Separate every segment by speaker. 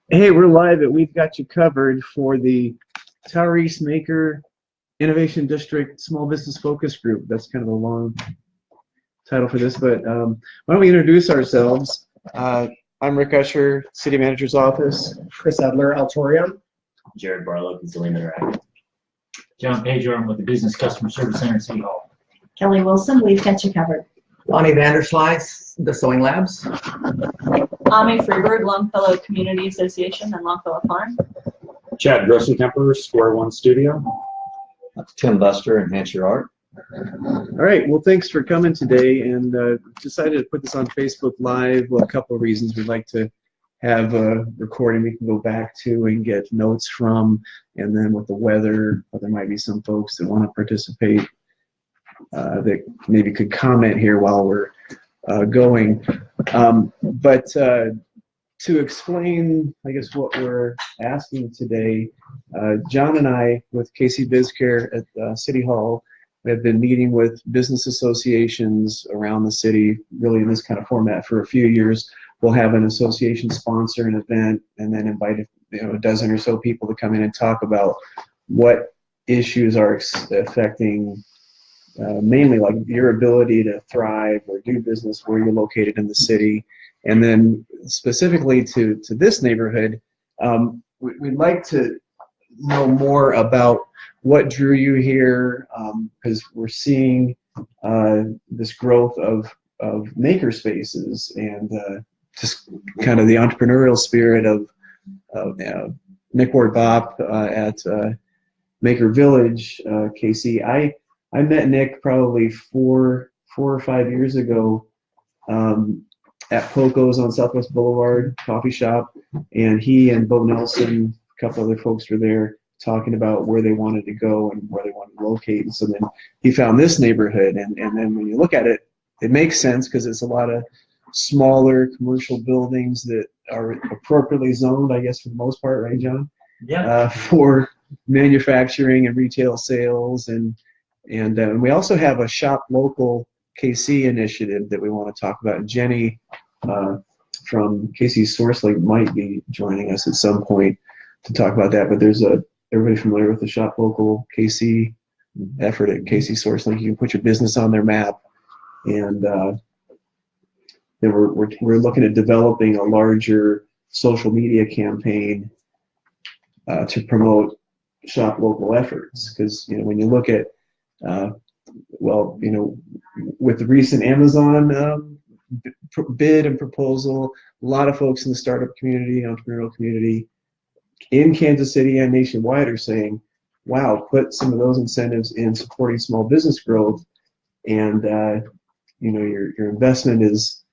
Speaker 1: Hey, we're live at We've Got You Covered for the TowerEast Maker Innovation District Small Business Focus Group. That's kind of a long title for this, but why don't we introduce ourselves? I'm Rick Usher, City Manager's Office.
Speaker 2: Chris Adler, Altorium.
Speaker 3: Jared Barlow, Gazillion Interactive.
Speaker 4: John Pager, I'm with the Business Customer Service Center at City Hall.
Speaker 5: Kelly Wilson, We've Got You Covered.
Speaker 2: Lonnie Vanderslice, the Sewing Labs.
Speaker 6: Ami Freeberg, Longfellow Community Association and Longfellow Farm.
Speaker 7: Chad Grossenkemper, Square One Studio.
Speaker 3: Tim Buster and Hampshire Art.
Speaker 1: All right, well, thanks for coming today, and decided to put this on Facebook Live. Well, a couple of reasons. We'd like to have a recording we can go back to and get notes from, and then with the weather, there might be some folks that want to participate that maybe could comment here while we're going. But to explain, I guess, what we're asking today, John and I, with KC BizCare at City Hall, have been meeting with business associations around the city, really in this kind of format for a few years. We'll have an association sponsor an event and then invite a dozen or so people to come in and talk about what issues are affecting mainly like your ability to thrive or do business where you're located in the city. And then specifically to this neighborhood, we'd like to know more about what drew you here, because we're seeing this growth of maker spaces and just kind of the entrepreneurial spirit of Nick Ward Bop at Maker Village, KC. I met Nick probably four or 5 years ago at Poco's on Southwest Boulevard coffee shop, and he and Bo Nelson, a couple other folks were there talking about where they wanted to go and where they wanted to locate. And so then he found this neighborhood, and then when you look at it, it makes sense because it's a lot of smaller commercial buildings that are appropriately zoned, I guess, for the most part, right, John?
Speaker 4: Yeah.
Speaker 1: For manufacturing and retail sales, and we also have a Shop Local KC initiative that we want to talk about. And Jenny from KC SourceLink might be joining us at some point to talk about that. But there's everybody familiar with the Shop Local KC effort at KC SourceLink? You can put your business on their map, and then we're looking at developing a larger social media campaign to promote Shop Local efforts. Because when you look at with the recent Amazon bid and proposal, a lot of folks in the startup community, entrepreneurial community in Kansas City and nationwide are saying, wow, put some of those incentives in supporting small business growth, and your investment is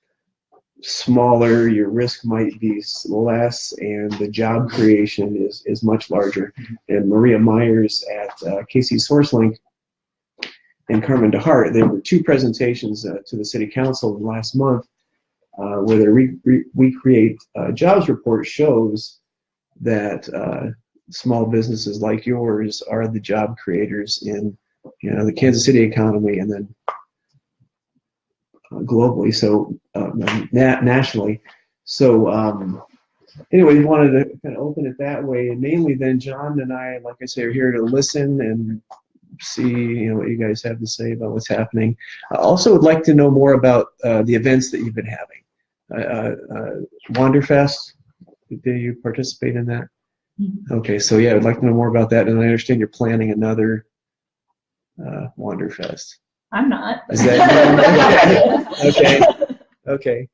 Speaker 1: smaller, your risk might be less, and the job creation is much larger. And Maria Myers at KC SourceLink and Carmen DeHart, there were two presentations to the City Council last month where their We Create Jobs report shows that small businesses like yours are the job creators in the Kansas City economy, and then globally, so nationally. So anyway, we wanted to kind of open it that way, and mainly then John and I, like I say, are here to listen and see what you guys have to say about what's happening. I also would like to know more about the events that you've been having. Wanderfest, did you participate in that? Mm-hmm. Okay, so yeah, I'd like to know more about that, and I understand you're planning another Wanderfest.
Speaker 6: I'm not.
Speaker 1: Is that okay.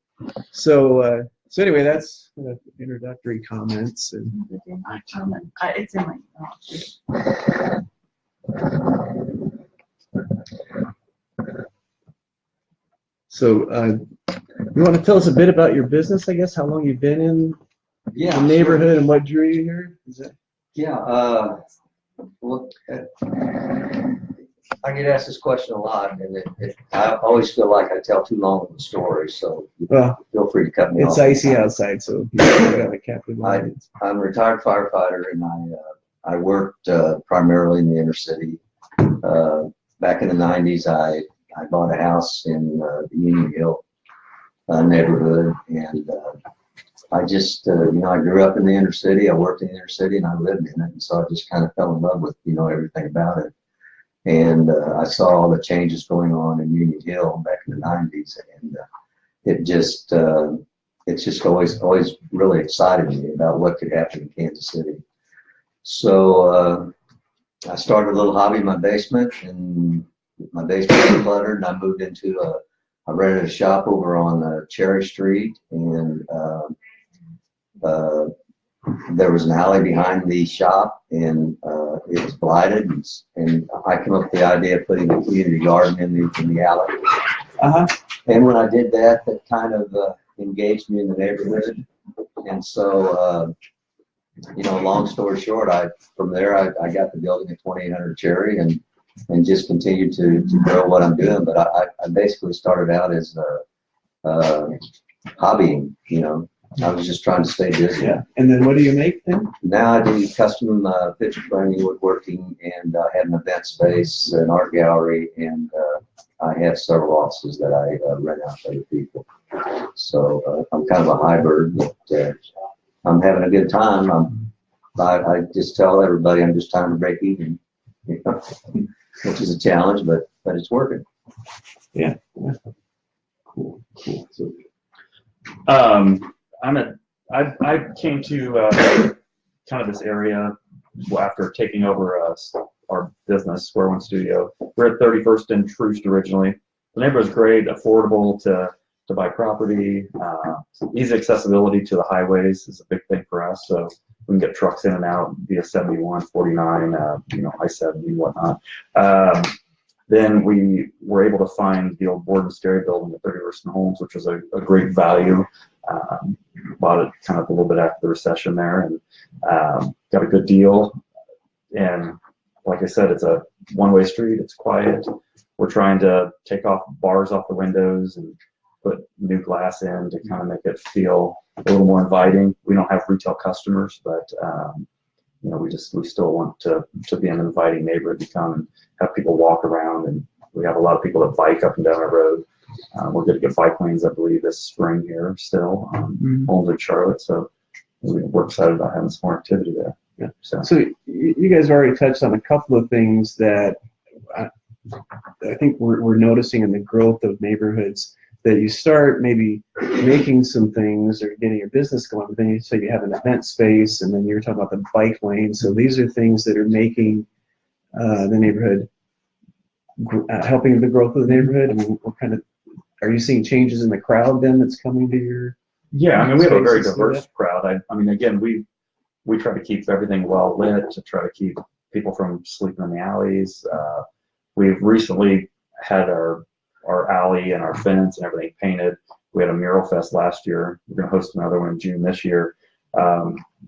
Speaker 1: So anyway, that's introductory comments. And
Speaker 6: It's in my
Speaker 1: So you want to tell us a bit about your business, I guess, how long you've been in the neighborhood, and what drew you here?
Speaker 8: Well, I get asked this question a lot, and I always feel like I tell too long of a story, so feel free to cut me off.
Speaker 1: It's icy outside, so you got a captive mind.
Speaker 8: I'm a retired firefighter, and I worked primarily in the inner city. Back in the 90s, I bought a house in the Union Hill neighborhood, and I just, I grew up in the inner city. I worked in the inner city and I lived in it. And so I just kind of fell in love with, everything about it. And I saw all the changes going on in Union Hill back in the 90s. And it's just always really excited me about what could happen in Kansas City. So I started a little hobby in my basement, and my basement was cluttered, and I moved into I rented a shop over on Cherry Street, and there was an alley behind the shop, and it was blighted, and I came up with the idea of putting a community garden in the alley. And when I did that, that kind of engaged me in the neighborhood, and so long story short, from there I got the building at 2800 Cherry, and just continued to grow what I'm doing. But I basically started out as hobbying. I was just trying to stay busy.
Speaker 1: Yeah. And then what do you make then?
Speaker 8: Now I do custom picture framing, woodworking, and I have an event space, an art gallery, and I have several offices that I rent out to other people. So I'm kind of a hybrid, but I'm having a good time. I just tell everybody I'm just trying to break even, which is a challenge, but it's working.
Speaker 1: Yeah.
Speaker 7: Cool. So, I came to kind of this area after taking over our business, Square One Studio. We're at 31st and Troost originally. The neighborhood's great, affordable to buy property. Easy accessibility to the highways is a big thing for us. So we can get trucks in and out via 71, 49, I-70 and whatnot. Then we were able to find the old Board and Stereo building at 31st and Holmes, which was a great value. Bought it kind of a little bit after the recession there, and got a good deal. And like I said, it's a one-way street. It's quiet. We're trying to take off bars off the windows and put new glass in to kind of make it feel a little more inviting. We don't have retail customers, but we still want to be an inviting neighborhood to come and have people walk around. And we have a lot of people that bike up and down our road. We're going to get bike lanes, I believe, this spring here still, Holmes and Charlotte. So we're excited about having some more activity there.
Speaker 1: Yeah. So you guys already touched on a couple of things that I think we're noticing in the growth of neighborhoods, that you start maybe making some things or getting your business going, but then you say you have an event space, and then you're talking about the bike lane. So these are things that are making the neighborhood, helping the growth of the neighborhood. I mean, what kind of, are you seeing changes in the crowd then that's coming to your?
Speaker 7: Yeah, I mean, we have a very diverse crowd. I mean, again, we try to keep everything well lit, to try to keep people from sleeping in the alleys. We've recently had our alley and our fence and everything painted. We had a mural fest last year. We're going to host another one in June this year.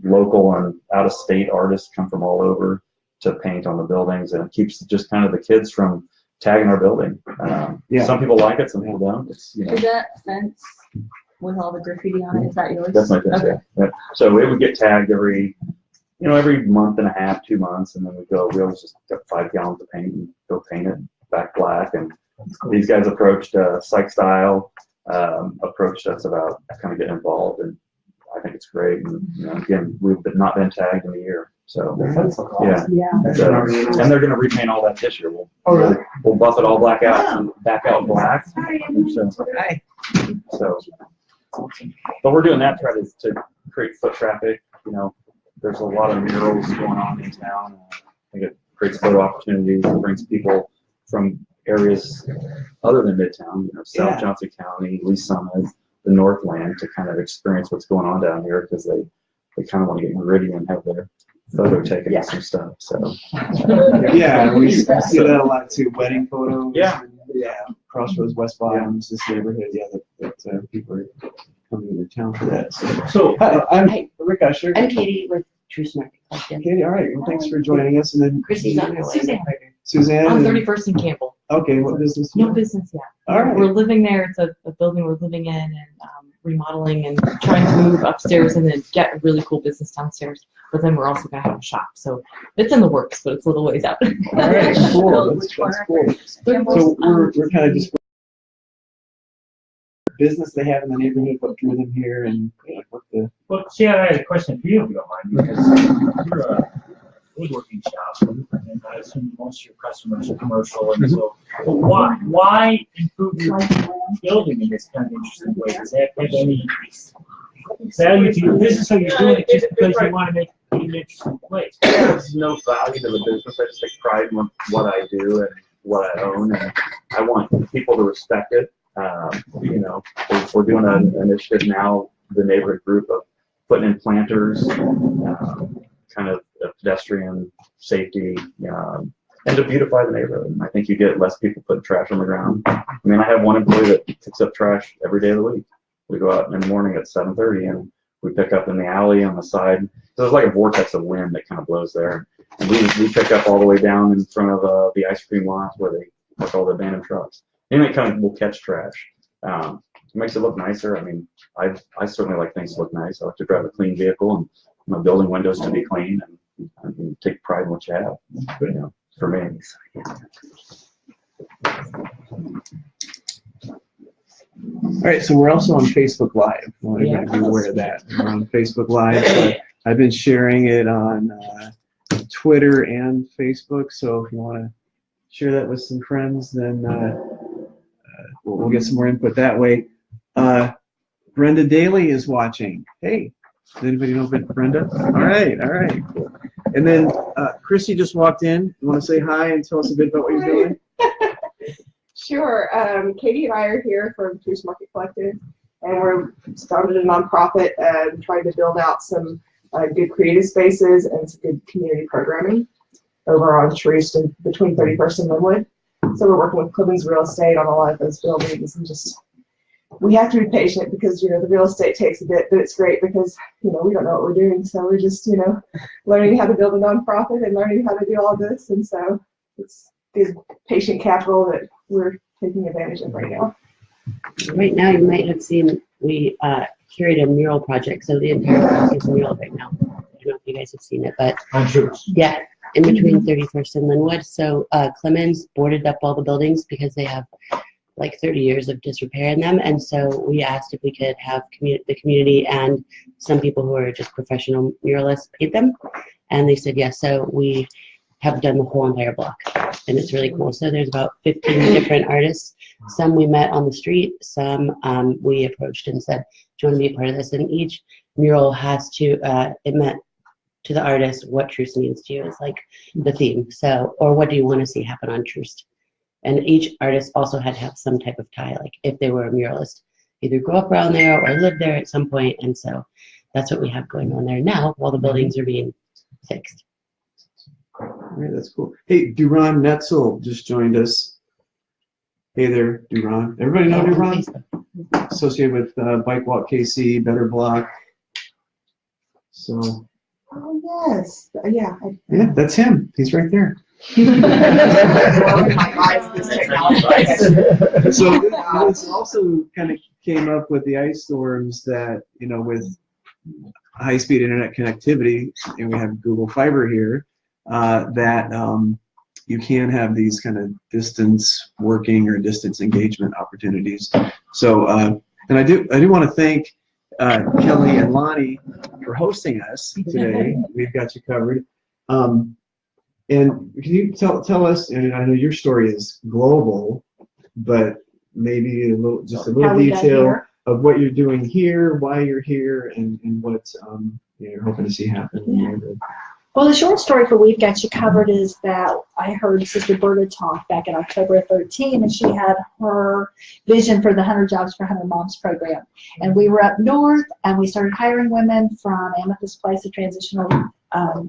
Speaker 7: Local and out-of-state artists come from all over to paint on the buildings, and it keeps just kind of the kids from tagging our building. Some people like it, some people don't.
Speaker 6: Is that fence with all the graffiti on it? Is that yours?
Speaker 7: That's my fence.
Speaker 6: Okay.
Speaker 7: Yeah. So it would get tagged every month and a half, 2 months, and then we always just got 5 gallons of paint and go paint it back black. And these guys approached Psych Style, approached us about kind of getting involved, and I think it's great. And again, we've not been tagged in a year, so yeah. So, and they're going to repaint all that this year. We'll buff it all black out and back out black. So, but we're doing that to try to create foot traffic. There's a lot of murals going on in town. I think it creates photo opportunities and brings people from areas other than Midtown, South Johnson County, Lee Summit, the Northland, to kind of experience what's going on down here, because they kind of want to get gritty and have their photo taken and some stuff. So
Speaker 1: yeah, we see that a lot too. Wedding photos.
Speaker 7: Yeah.
Speaker 1: Crossroads, West Bottoms, this neighborhood. Yeah, that people are coming into town for that.
Speaker 7: So
Speaker 1: I'm Rick Usher.
Speaker 9: I'm Katie with Truist Market.
Speaker 1: Katie, all right. Well, thanks for joining us. And then
Speaker 9: Chrissy's on her way.
Speaker 1: Suzanne.
Speaker 9: On 31st and Campbell.
Speaker 1: Okay, what business?
Speaker 9: No business yet.
Speaker 1: All right.
Speaker 9: We're living there. It's a building we're living in and remodeling and trying to move upstairs and then get a really cool business downstairs. But then we're also going to have a shop. So it's in the works, but it's a little ways out.
Speaker 1: All right, cool. That's cool. So we're kind of just business they have in the neighborhood, what drew them here, and what the.
Speaker 4: Well, see, I had a question for you, if you don't mind, because you're a woodworking shop, and I assume most of your customers are commercial, and so, but why improve your building in this kind of interesting way? Does that have any value to your business, or you're doing it just because you want to make it an interesting place?
Speaker 7: There's no value to the business. I just take pride in what I do and what I own, and I want people to respect it. You know, we're doing an initiative now, the neighborhood group, of putting in planters, kind of pedestrian safety, and to beautify the neighborhood. I think you get less people putting trash on the ground. I mean, I have one employee that picks up trash every day of the week. We go out in the morning at 7:30 and we pick up in the alley on the side. So there's like a vortex of wind that kind of blows there. And we pick up all the way down in front of the ice cream lots where they park all the abandoned trucks. And it kind of will catch trash. It makes it look nicer. I mean, I certainly like things to look nice. I like to drive a clean vehicle, and my building windows to be clean, and take pride in what you have. You know, for me.
Speaker 1: All right, so we're also on Facebook Live. I want to be aware of that. We're on Facebook Live. So I've been sharing it on Twitter and Facebook. So if you want to share that with some friends, then we'll get some more input that way. Brenda Daly is watching. Hey, does anybody know Brenda? All right, cool. And then Christy just walked in. You want to say hi and tell us a bit about what you're doing?
Speaker 10: Sure. Katie and I are here from Truce Market Collective, and we're started a nonprofit and trying to build out some good creative spaces and some good community programming over on Truce and between 31st and Linwood. So we're working with Clemens Real Estate on a lot of those buildings, and just we have to be patient because the real estate takes a bit, but it's great because we don't know what we're doing, so we're just learning how to build a nonprofit and learning how to do all this, and so it's good patient capital that we're taking advantage of right now.
Speaker 11: Right now, you might have seen we curated a mural project, so the entire house is a mural right now. I don't know if you guys have seen it, but yeah, in between 31st and Linwood. So Clemens boarded up all the buildings because they have like 30 years of disrepair in them, and so we asked if we could have the community and some people who are just professional muralists paint them, and they said yes. So we have done the whole entire block, and it's really cool. So there's about 15 different artists. Some we met on the street, some we approached and said, do you want to be a part of this? And each mural has to, it meant to the artist what Truce means to you is like the theme. So, or what do you want to see happen on Truce? And each artist also had to have some type of tie, like if they were a muralist, either grew up around there or lived there at some point. And so that's what we have going on there now while the buildings are being fixed.
Speaker 1: All right, that's cool. Hey, Duran Netzel just joined us. Hey there, Duran. Everybody know Duran? Associated with Bike Walk KC, Better Block. So.
Speaker 10: Oh yes, yeah.
Speaker 1: Yeah, that's him. He's right there. So this also kind of came up with the ice storms that with high-speed internet connectivity, and we have Google Fiber here. That you can have these kind of distance working or distance engagement opportunities. So, and I do want to thank Kelly and Lonnie for hosting us today. We've got you covered. And can you tell us? And I know your story is global, but maybe a little detail of what you're doing here, why you're here, and what you're hoping to see happen in the neighborhood.
Speaker 5: Well, the short story for We've Got You Covered is that I heard Sister Berta talk back in October of 13, and she had her vision for the 100 Jobs for 100 Moms program. And we were up north, and we started hiring women from Amethyst Place, a transitional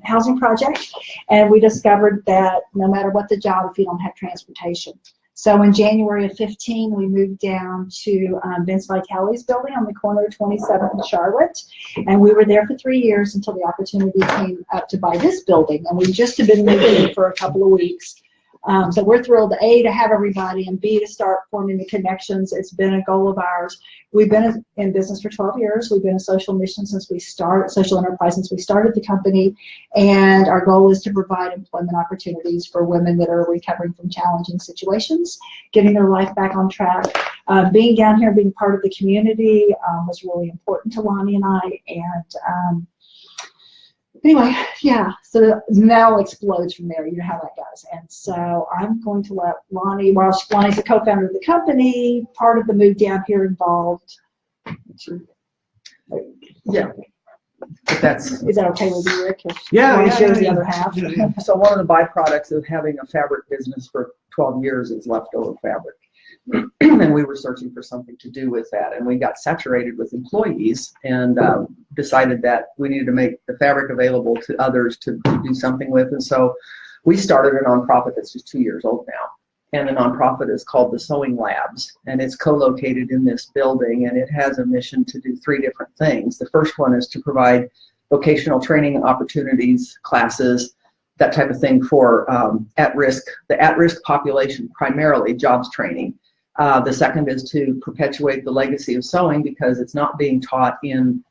Speaker 5: housing project, and we discovered that no matter what the job, if you don't have transportation. So in January of 15, we moved down to Vince Vitale's building on the corner of 27th and Charlotte, and we were there for 3 years until the opportunity came up to buy this building, and we just have been moving for a couple of weeks. So we're thrilled, A, to have everybody, and B, to start forming the connections. It's been a goal of ours. We've been in business for 12 years. We've been a social mission since we started, social enterprise since we started the company, and our goal is to provide employment opportunities for women that are recovering from challenging situations, getting their life back on track. being down here, being part of the community was really important to Lonnie and I. And anyway, yeah, so now explodes from there. You know how that goes. And so I'm going to let Lonnie's the co-founder of the company, part of the move down here involved.
Speaker 2: Yeah. But
Speaker 5: Is that okay with you, Rick?
Speaker 1: Yeah,
Speaker 5: Lonnie
Speaker 1: yeah,
Speaker 5: shares the
Speaker 1: yeah.
Speaker 5: other half.
Speaker 2: So one of the byproducts of having a fabric business for 12 years is leftover fabric. And we were searching for something to do with that. And we got saturated with employees and decided that we needed to make the fabric available to others to do something with. And so we started a nonprofit that's just 2 years old now. And the nonprofit is called the Sewing Labs, and it's co-located in this building, and it has a mission to do 3 different things. The first one is to provide vocational training opportunities, classes, that type of thing for the at-risk population, primarily jobs training. The second is to perpetuate the legacy of sewing because it's not being taught in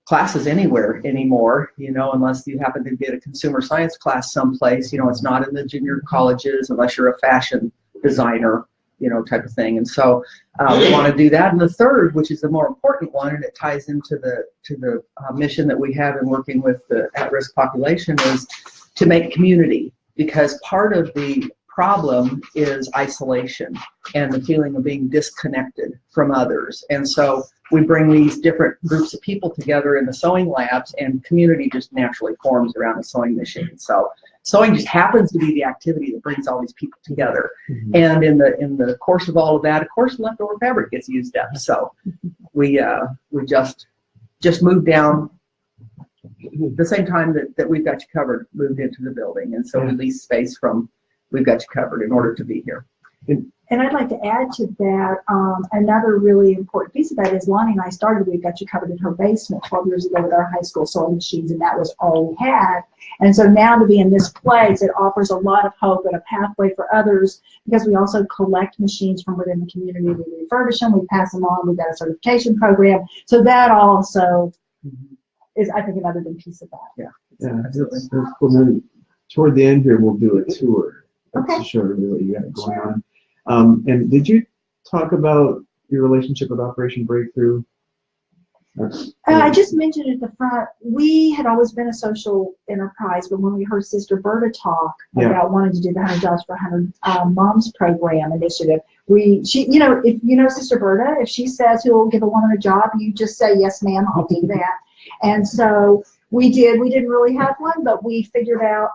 Speaker 2: classes anywhere anymore, unless you happen to get a consumer science class someplace. It's not in the junior colleges unless you're a fashion designer, type of thing. And so we want to do that. And the third, which is the more important one, and it ties into the mission that we have in working with the at-risk population, is to make community, because part of the problem is isolation and the feeling of being disconnected from others. And so we bring these different groups of people together in the sewing labs, and community just naturally forms around the sewing machine. So sewing just happens to be the activity that brings all these people together. Mm-hmm. And in the course of all of that, of course, leftover fabric gets used up. So we just moved down the same time that We've Got You Covered moved into the building. And so we leased space from We've Got You Covered in order to be here.
Speaker 5: And I'd like to add to that, another really important piece of that is Lonnie and I started We've Got You Covered in her basement 12 years ago with our high school sewing machines, and that was all we had. And so now to be in this place, it offers a lot of hope and a pathway for others, because we also collect machines from within the community. We refurbish them, we pass them on, we've got a certification program. So that also is, I think, another big piece of that.
Speaker 1: Yeah, absolutely. That's cool. Then toward the end here, we'll do a tour.
Speaker 5: Okay.
Speaker 1: To show everybody what you got going on. And did you talk about your relationship with Operation Breakthrough?
Speaker 5: I just mentioned at the front, we had always been a social enterprise, but when we heard Sister Berta talk about wanting to do the 100 Jobs for 100 Moms program initiative, if you know Sister Berta, if she says who'll give a woman a job, you just say, yes, ma'am, I'll do that. And so we did. We didn't really have one, but we figured out,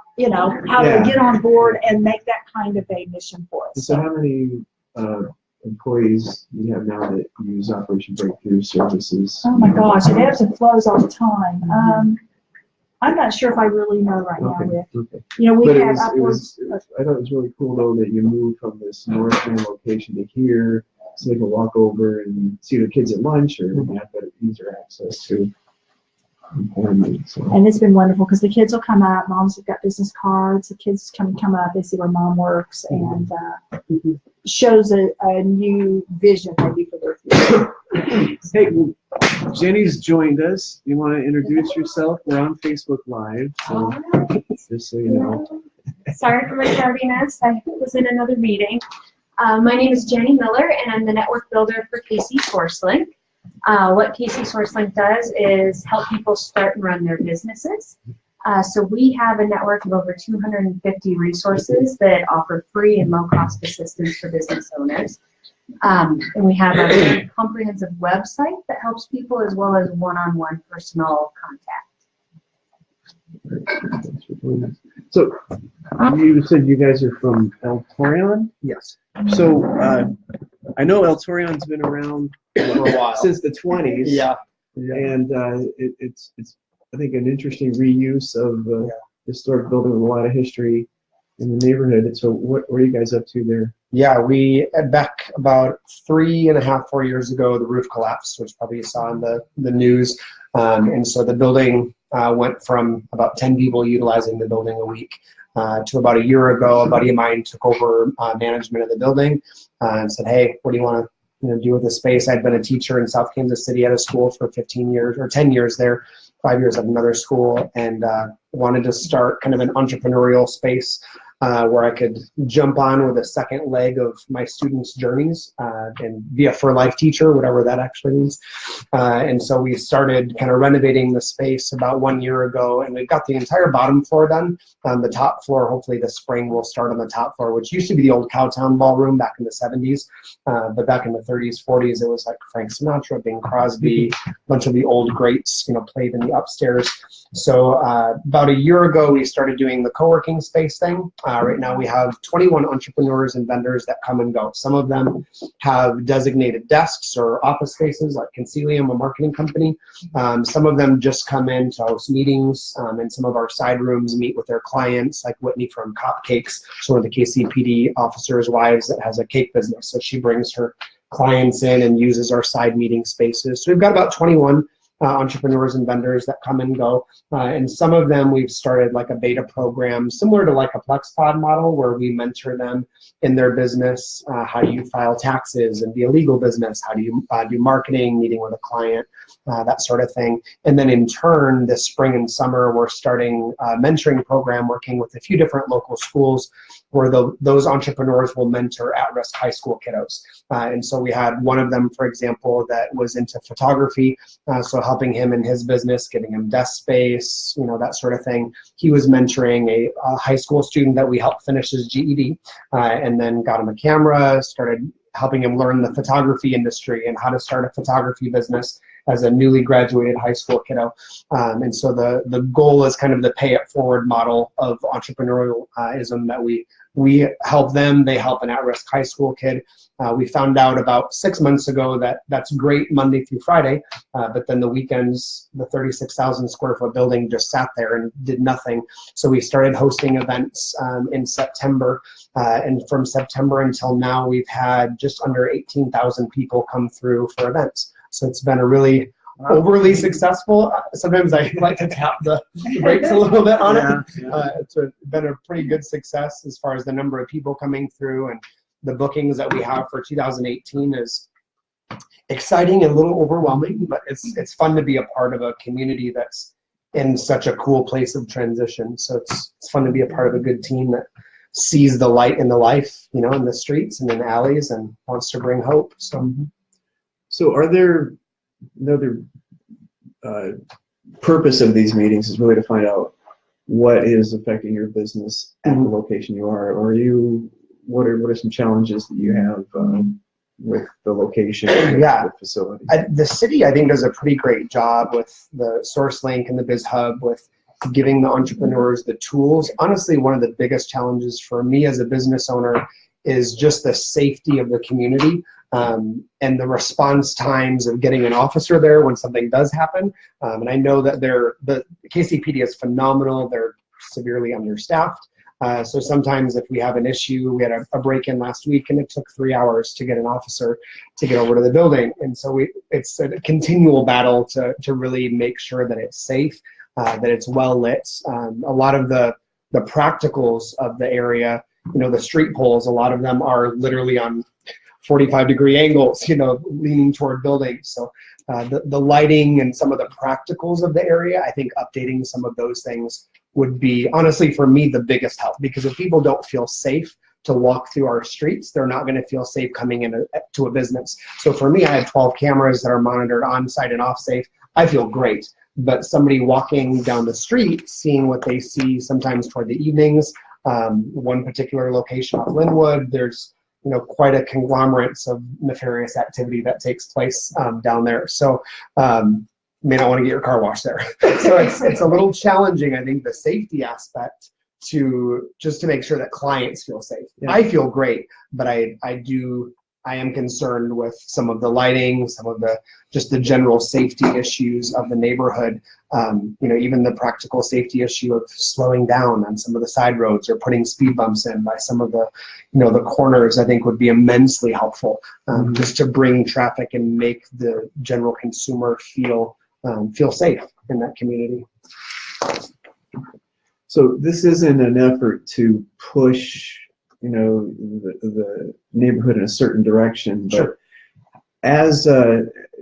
Speaker 5: how to get on board and make that kind of a mission for us.
Speaker 1: So how many employees do you have now that use Operation Breakthrough services?
Speaker 5: Oh my gosh, it ebbs and flows all the time. I'm not sure if I really know right now, Rick.
Speaker 1: Okay.
Speaker 5: We had
Speaker 1: upwards. I thought it was really cool though that you moved from this North End location to here, so they can walk over and see their kids at lunch or have better easier access to employment. So.
Speaker 5: And it's been wonderful because the kids will come up. Moms have got business cards. The kids come up. They see where mom works, and shows a new vision maybe for their future.
Speaker 1: Hey, Jenny's joined us. You want to introduce yourself? We're on Facebook Live, so just so you know.
Speaker 12: Sorry for my tardiness. I was in another meeting. My name is Jenny Miller, and I'm the network builder for KC SourceLink. What KC SourceLink does is help people start and run their businesses. So we have a network of over 250 resources that offer free and low-cost assistance for business owners. And we have a very comprehensive website that helps people, as well as one-on-one personal contact.
Speaker 1: So you said you guys are from El Torreon?
Speaker 2: Yes.
Speaker 1: So I know El Torreon's been around
Speaker 2: for a while,
Speaker 1: since the 20s.
Speaker 2: Yeah.
Speaker 1: And it's I think an interesting reuse of historic building with a lot of history in the neighborhood. So what are you guys up to there?
Speaker 13: Yeah, we back about 3.5, 4 years ago, the roof collapsed, which probably you saw in the news. And so the building went from about 10 people utilizing the building a week to about a year ago. A buddy of mine took over management of the building and said, hey, what do you want to do with this space? I'd been a teacher in South Kansas City at a school for 15 years or 10 years there, 5 years at another school, and wanted to start kind of an entrepreneurial space where I could jump on with a second leg of my students' journeys and be a for life teacher, whatever that actually means. And so we started kind of renovating the space about 1 year ago, and we've got the entire bottom floor done. The top floor, hopefully this spring, we'll start on the top floor, which used to be the old Cowtown Ballroom back in the 70s. But back in the 30s, 40s, it was like Frank Sinatra, Bing Crosby, a bunch of the old greats, played in the upstairs. So about a year ago, we started doing the co-working space thing. Right now we have 21 entrepreneurs and vendors that come and go. Some of them have designated desks or office spaces like Concilium, a marketing company. Some of them just come in to host meetings, and some of our side rooms meet with their clients, like Whitney from Cupcakes, one of the KCPD officers' wives that has a cake business. So she brings her clients in and uses our side meeting spaces. So we've got about 21 entrepreneurs and vendors that come and go. And some of them we've started like a beta program similar to like a FlexPod model where we mentor them in their business. How do you file taxes and be a legal business? How do you do marketing, meeting with a client, that sort of thing. And then in turn, this spring and summer, we're starting a mentoring program working with a few different local schools where those entrepreneurs will mentor at-risk high school kiddos. And so we had one of them, for example, that was into photography, so helping him in his business, giving him desk space, that sort of thing. He was mentoring a high school student that we helped finish his GED, and then got him a camera, started helping him learn the photography industry and how to start a photography business as a newly graduated high school kiddo. And so the goal is kind of the pay it forward model of entrepreneurialism that we help them, they help an at-risk high school kid. We found out about 6 months ago that that's great Monday through Friday, but then the weekends, the 36,000 square foot building just sat there and did nothing. So we started hosting events in September, and from September until now, we've had just under 18,000 people come through for events. So it's been a really overly successful. Sometimes I like to tap the brakes a little bit on it. It's been a pretty good success as far as the number of people coming through, and the bookings that we have for 2018 is exciting and a little overwhelming, but it's fun to be a part of a community that's in such a cool place of transition. So it's fun to be a part of a good team that sees the light in the life, in the streets and in the alleys and wants to bring hope.
Speaker 1: So are there another purpose of these meetings is really to find out what is affecting your business at the location you are, or what are some challenges that you have with the location, the facility?
Speaker 13: The city, I think, does a pretty great job with the SourceLink and the BizHub with giving the entrepreneurs the tools. Honestly, one of the biggest challenges for me as a business owner is just the safety of the community. And the response times of getting an officer there when something does happen. And I know that the KCPD is phenomenal. They're severely understaffed. So sometimes if we have an issue, we had a break-in last week and it took 3 hours to get an officer to get over to the building. And so it's a continual battle to really make sure that it's safe, that it's well lit. A lot of the practicals of the area, the street poles, a lot of them are literally on 45-degree angles, leaning toward buildings. So the lighting and some of the practicals of the area, I think updating some of those things would be, honestly, for me, the biggest help. Because if people don't feel safe to walk through our streets, they're not going to feel safe coming into a business. So for me, I have 12 cameras that are monitored on-site and off-safe. I feel great. But somebody walking down the street, seeing what they see sometimes toward the evenings, one particular location off Linwood, there's quite a conglomerate of nefarious activity that takes place down there. So may not want to get your car washed there. So it's a little challenging, I think, the safety aspect to make sure that clients feel safe. Yeah. I feel great, but I am concerned with some of the lighting, some of just the general safety issues of the neighborhood. Even the practical safety issue of slowing down on some of the side roads or putting speed bumps in by some of the, the corners, I think would be immensely helpful, just to bring traffic and make the general consumer feel safe in that community.
Speaker 1: So this isn't an effort to push the neighborhood in a certain direction, but
Speaker 13: sure.
Speaker 1: As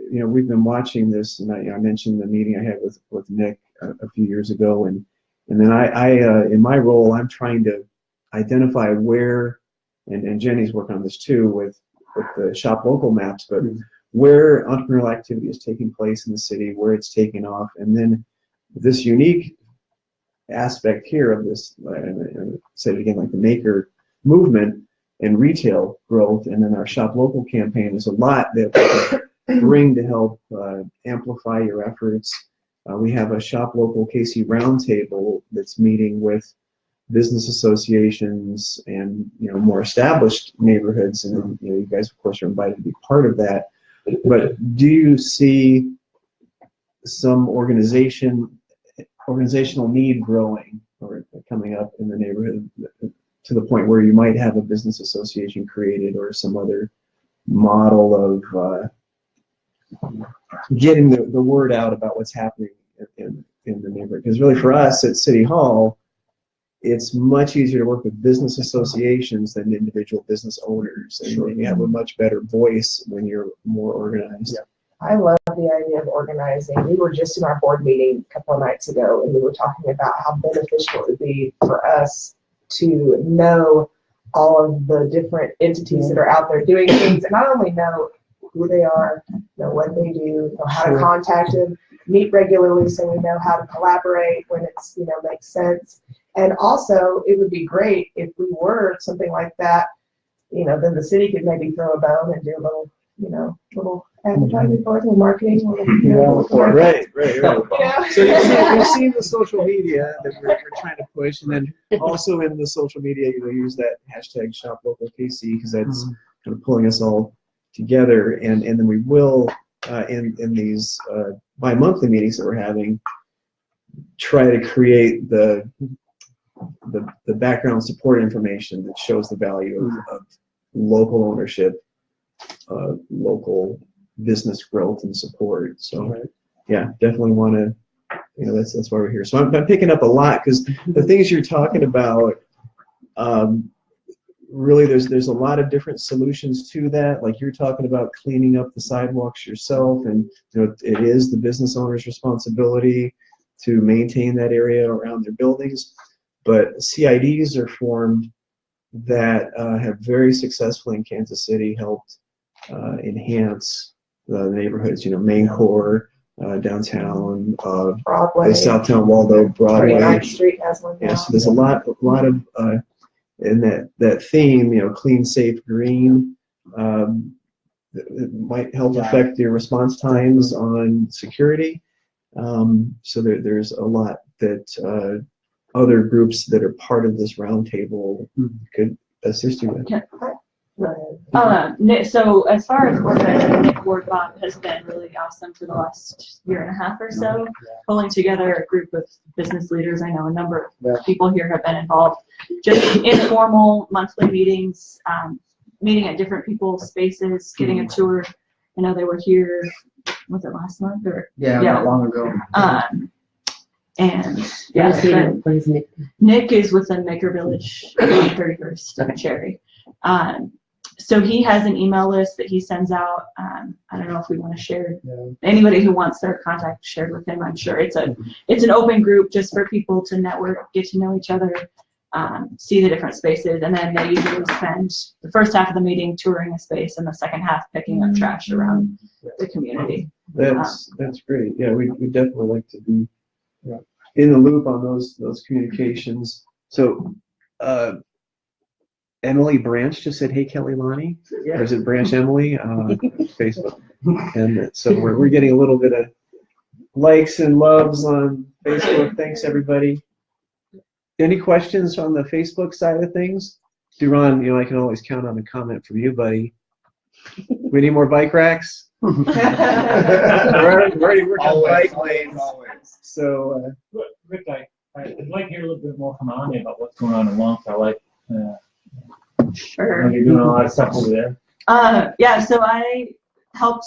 Speaker 1: we've been watching this, and I mentioned the meeting I had with Nick a few years ago, and then I in my role, I identify where, and Jenny's work on this too with the shop local maps, but where entrepreneurial activity is taking place in the city, where it's taking off, and then this unique aspect here of this, I said it again, like the maker movement and retail growth, and then our shop local campaign is a lot that we can bring to help amplify your efforts. We have a shop local KC roundtable that's meeting with business associations and more established neighborhoods, and you guys of course are invited to be part of that. But do you see some organizational need growing or coming up in the neighborhood to the point where you might have a business association created or some other model of getting the word out about what's happening in the neighborhood? Because really for us at City Hall, it's much easier to work with business associations than individual business owners, and you have a much better voice when you're more organized.
Speaker 10: Yeah. I love the idea of organizing. We were just in our board meeting a couple of nights ago, and we were talking about how beneficial it would be for us to know all of the different entities that are out there doing things, and not only know who they are, know what they do, know how to contact them, meet regularly so we know how to collaborate when it's makes sense. And also, it would be great if we were something like that, then the city could maybe throw a bone and do a little advertising for it, little marketing.
Speaker 1: Right.
Speaker 10: Yeah.
Speaker 1: So you've seen the social media that we're trying to push, and then also in the social media, use that hashtag #ShopLocalKC because that's kind of pulling us all together, and then we will in these bi-monthly meetings that we're having try to create the background support information that shows the value of local ownership, local business growth and support. So yeah, definitely want to, that's why we're here. So I'm picking up a lot because the things you're talking about, really there's a lot of different solutions to that. Like you're talking about cleaning up the sidewalks yourself, and it is the business owner's responsibility to maintain that area around their buildings. But CIDs are formed that have very successfully in Kansas City helped enhance the neighborhoods. Main Core, downtown,
Speaker 10: Broadway,
Speaker 1: Southtown Waldo, Broadway.
Speaker 10: 39th Street has one now.
Speaker 1: Yeah, so there's a lot of in that theme. Clean, safe, green. It might help affect your response times on security. So there's a lot that other groups that are part of this roundtable could assist you with.
Speaker 6: So as far as organizing, Nick Ward-Bob has been really awesome for the last year and a half or so, pulling together a group of business leaders. I know a number of people here have been involved. Just informal monthly meetings, meeting at different people's spaces, getting a tour. I know they were here, was it last month or?
Speaker 2: Not long ago.
Speaker 6: And
Speaker 11: What is Nick?
Speaker 6: Nick is within Maker Village on 31st Cherry. So he has an email list that he sends out. I don't know if we want to share. Anybody who wants their contact shared with him, I'm sure it's an open group just for people to network, get to know each other, see the different spaces, and then they usually spend the first half of the meeting touring a space and the second half picking up trash around the community.
Speaker 1: That's great. Yeah, we definitely like to be in the loop on those communications. So Emily Branch just said, "Hey, Kelly Lonnie," or is it Branch Emily on Facebook? And so we're getting a little bit of likes and loves on Facebook. Thanks, everybody. Any questions on the Facebook side of things? Duran, I can always count on a comment from you, buddy. We need more bike racks? We're already working on bike lanes. So,
Speaker 4: Rick, I'd like to hear a little bit more from Anya about what's going on in Longfellow.
Speaker 6: Sure.
Speaker 4: You're doing a lot of stuff over there.
Speaker 6: Yeah, so I helped,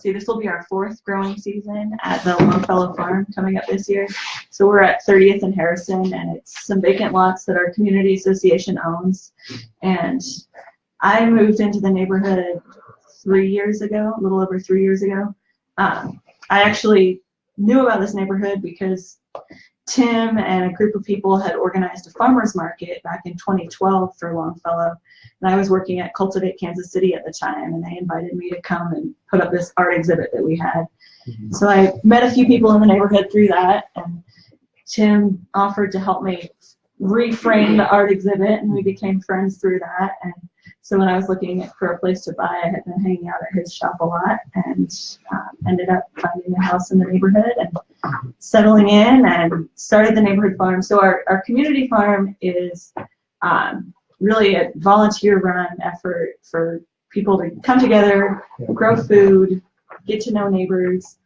Speaker 6: this will be our 4th growing season at the Longfellow Farm coming up this year. So we're at 30th and Harrison, and it's some vacant lots that our community association owns. And I moved into the neighborhood 3 years ago, a little over 3 years ago. I actually knew about this neighborhood because Tim and a group of people had organized a farmer's market back in 2012 for Longfellow. And I was working at Cultivate Kansas City at the time, and they invited me to come and put up this art exhibit that we had. So I met a few people in the neighborhood through that, and Tim offered to help me reframe the art exhibit, and we became friends through that. And so when I was looking for a place to buy, I had been hanging out at his shop a lot, and ended up finding a house in the neighborhood and settling in and started the neighborhood farm. So our community farm is really a volunteer-run effort for people to come together, grow food, get to know neighbors.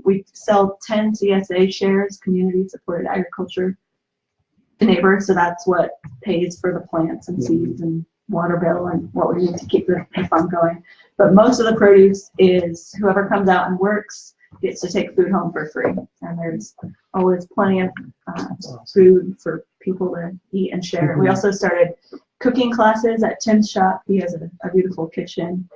Speaker 6: We sell 10 CSA shares, community-supported agriculture, to neighbors, so that's what pays for the plants and seeds and water bill and what we need to keep the farm going. But most of the produce is whoever comes out and works gets to take food home for free, and there's always plenty of food for people to eat and share. We also started cooking classes at Tim's shop. He has a beautiful kitchen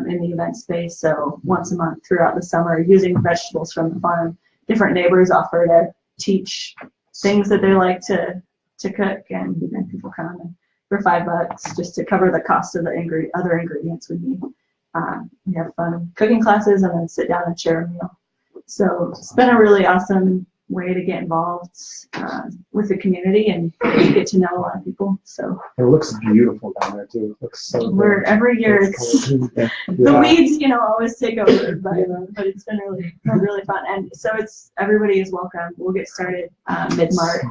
Speaker 6: in the event space, so once a month throughout the summer, using vegetables from the farm, different neighbors offer to teach things that they like to cook, and then people come and for $5 just to cover the cost of the other ingredients we need. We have fun cooking classes and then sit down and share a meal. So it's been a really awesome way to get involved with the community and get to know a lot of people. So
Speaker 13: It looks beautiful down there too. It looks so good.
Speaker 6: every year it's the weeds, always take over, but it's been really fun. And so everybody is welcome. We'll get started mid-March.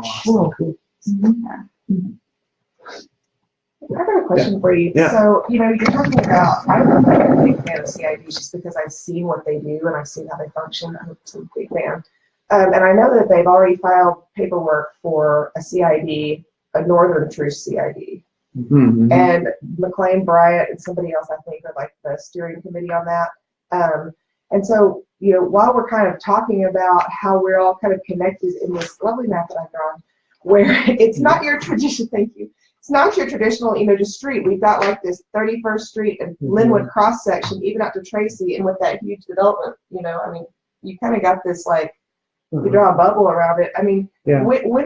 Speaker 10: I have a question for you.
Speaker 1: Yeah.
Speaker 10: So, you're talking about, I'm a big fan of CID just because I've seen what they do and I've seen how they function. I'm a big fan. And I know that they've already filed paperwork for a CID, a Northern Truce CID.
Speaker 1: Mm-hmm.
Speaker 10: And McLean Bryant and somebody else, I think, are like the steering committee on that. And so, while we're kind of talking about how we're all kind of connected in this lovely map that I've drawn, where it's not your tradition, thank you. It's not your traditional, just street. We've got like this 31st Street and Linwood cross section, even out to Tracy, and with that huge development, you kind of got this like, you draw a bubble around it. When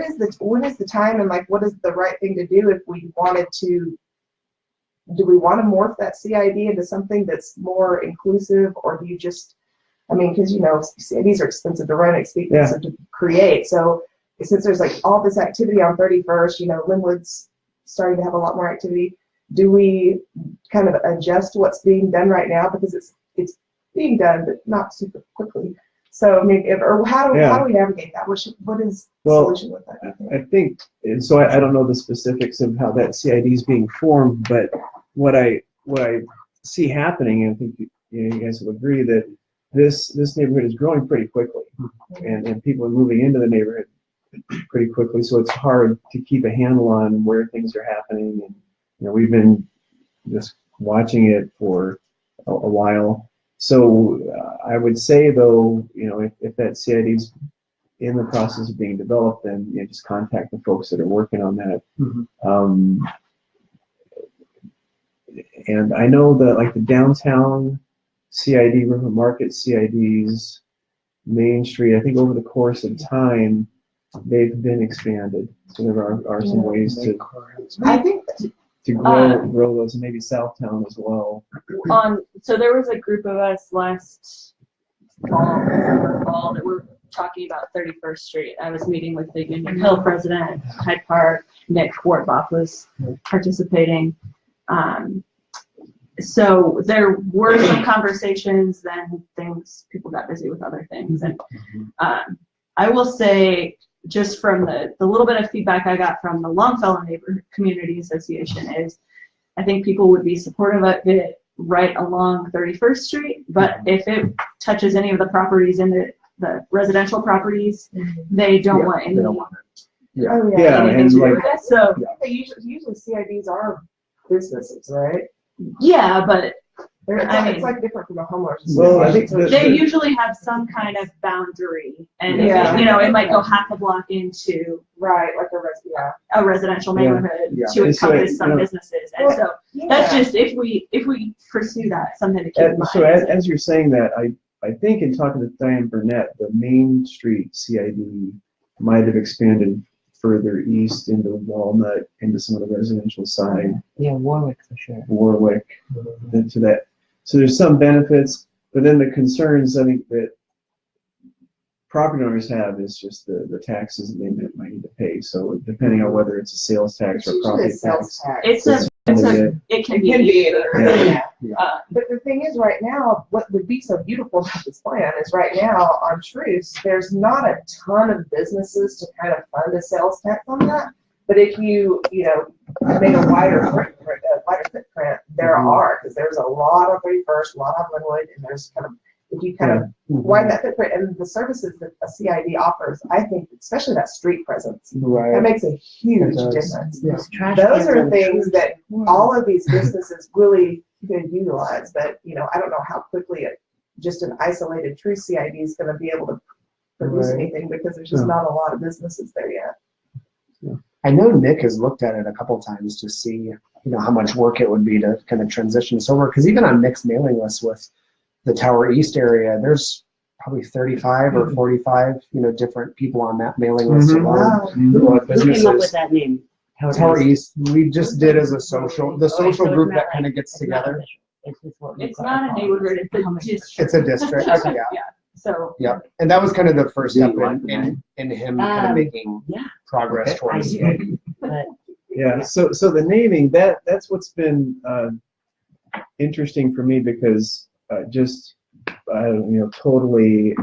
Speaker 10: is the time, and like what is the right thing to do if we wanted to? Do we want to morph that CID into something that's more inclusive, or do you just? Because CIDs are expensive to run, expensive to create. So since there's like all this activity on 31st, Linwood's starting to have a lot more activity. Do we kind of adjust what's being done right now, because it's being done, but not super quickly? So how do we navigate that? What is the solution with that?
Speaker 1: I think, and so I don't know the specifics of how that CID is being formed, but what I see happening, and I think you guys will agree that this neighborhood is growing pretty quickly, and people are moving into the neighborhood pretty quickly, so it's hard to keep a handle on where things are happening. And we've been just watching it for a while. So I would say, though, if that CID is in the process of being developed, then just contact the folks that are working on that. Mm-hmm. And I know that like the downtown CID, River Market CIDs, Main Street, I think over the course of time, they've been expanded. So there are some ways to grow those, and maybe Southtown as well.
Speaker 6: So there was a group of us last fall that were talking about 31st Street. I was meeting with the Union Hill president, Hyde Park. Nick Wartbach was participating. So there were some conversations, then people got busy with other things. And I will say, just from the little bit of feedback I got from the Longfellow Neighborhood Community Association, is I think people would be supportive of it right along 31st Street, but if it touches any of the properties in the residential properties, they don't want any.
Speaker 10: Anything to do with it. So usually CIDs are businesses, right?
Speaker 6: Yeah, but
Speaker 10: it's like different from a homeowner's.
Speaker 1: Well, I think
Speaker 6: they usually have some kind of boundary, and it might go half a block into
Speaker 10: like
Speaker 6: a residential neighborhood to encompass some businesses, and so that's just if we pursue that, something to keep in mind.
Speaker 1: So as you're saying that, I think in talking to Diane Burnett, the Main Street CID might have expanded further east into Walnut, into some of the residential side.
Speaker 11: Yeah, Warwick for sure.
Speaker 1: Warwick, into that. So there's some benefits, but then the concerns I think that property owners have is just the taxes that they might need to pay. So depending on whether it's a sales tax or property tax.
Speaker 6: It can be.
Speaker 10: But the thing is, right now, what would be so beautiful about this plan is right now on Truce, there's not a ton of businesses to kind of fund a sales tax on that. But if you made a wider footprint, there are, because there's a lot of 31st, a lot of Linwood, and there's kind of, if you kind of widen that footprint and the services that a CID offers, I think, especially that street presence, that makes a huge difference. Those are things that all of these businesses really could utilize, but I don't know how quickly just an isolated true CID is going to be able to produce anything, because there's just not a lot of businesses there yet.
Speaker 13: I know Nick has looked at it a couple times to see, how much work it would be to kind of transition this over. Because even on Nick's mailing list with the TowerEast area, there's probably 35 or 45, different people on that mailing list alone.
Speaker 11: Who came up with that name?
Speaker 13: TowerEast. We just did as a social, the social
Speaker 11: so
Speaker 13: group that kind of gets together.
Speaker 6: It's not a neighborhood, it's a district.
Speaker 13: It's a district, yeah.
Speaker 6: So.
Speaker 13: Yeah, and that was kind of the first step in him kind of making progress towards CID.
Speaker 1: Yeah, so the naming, that's what's been interesting for me, because just totally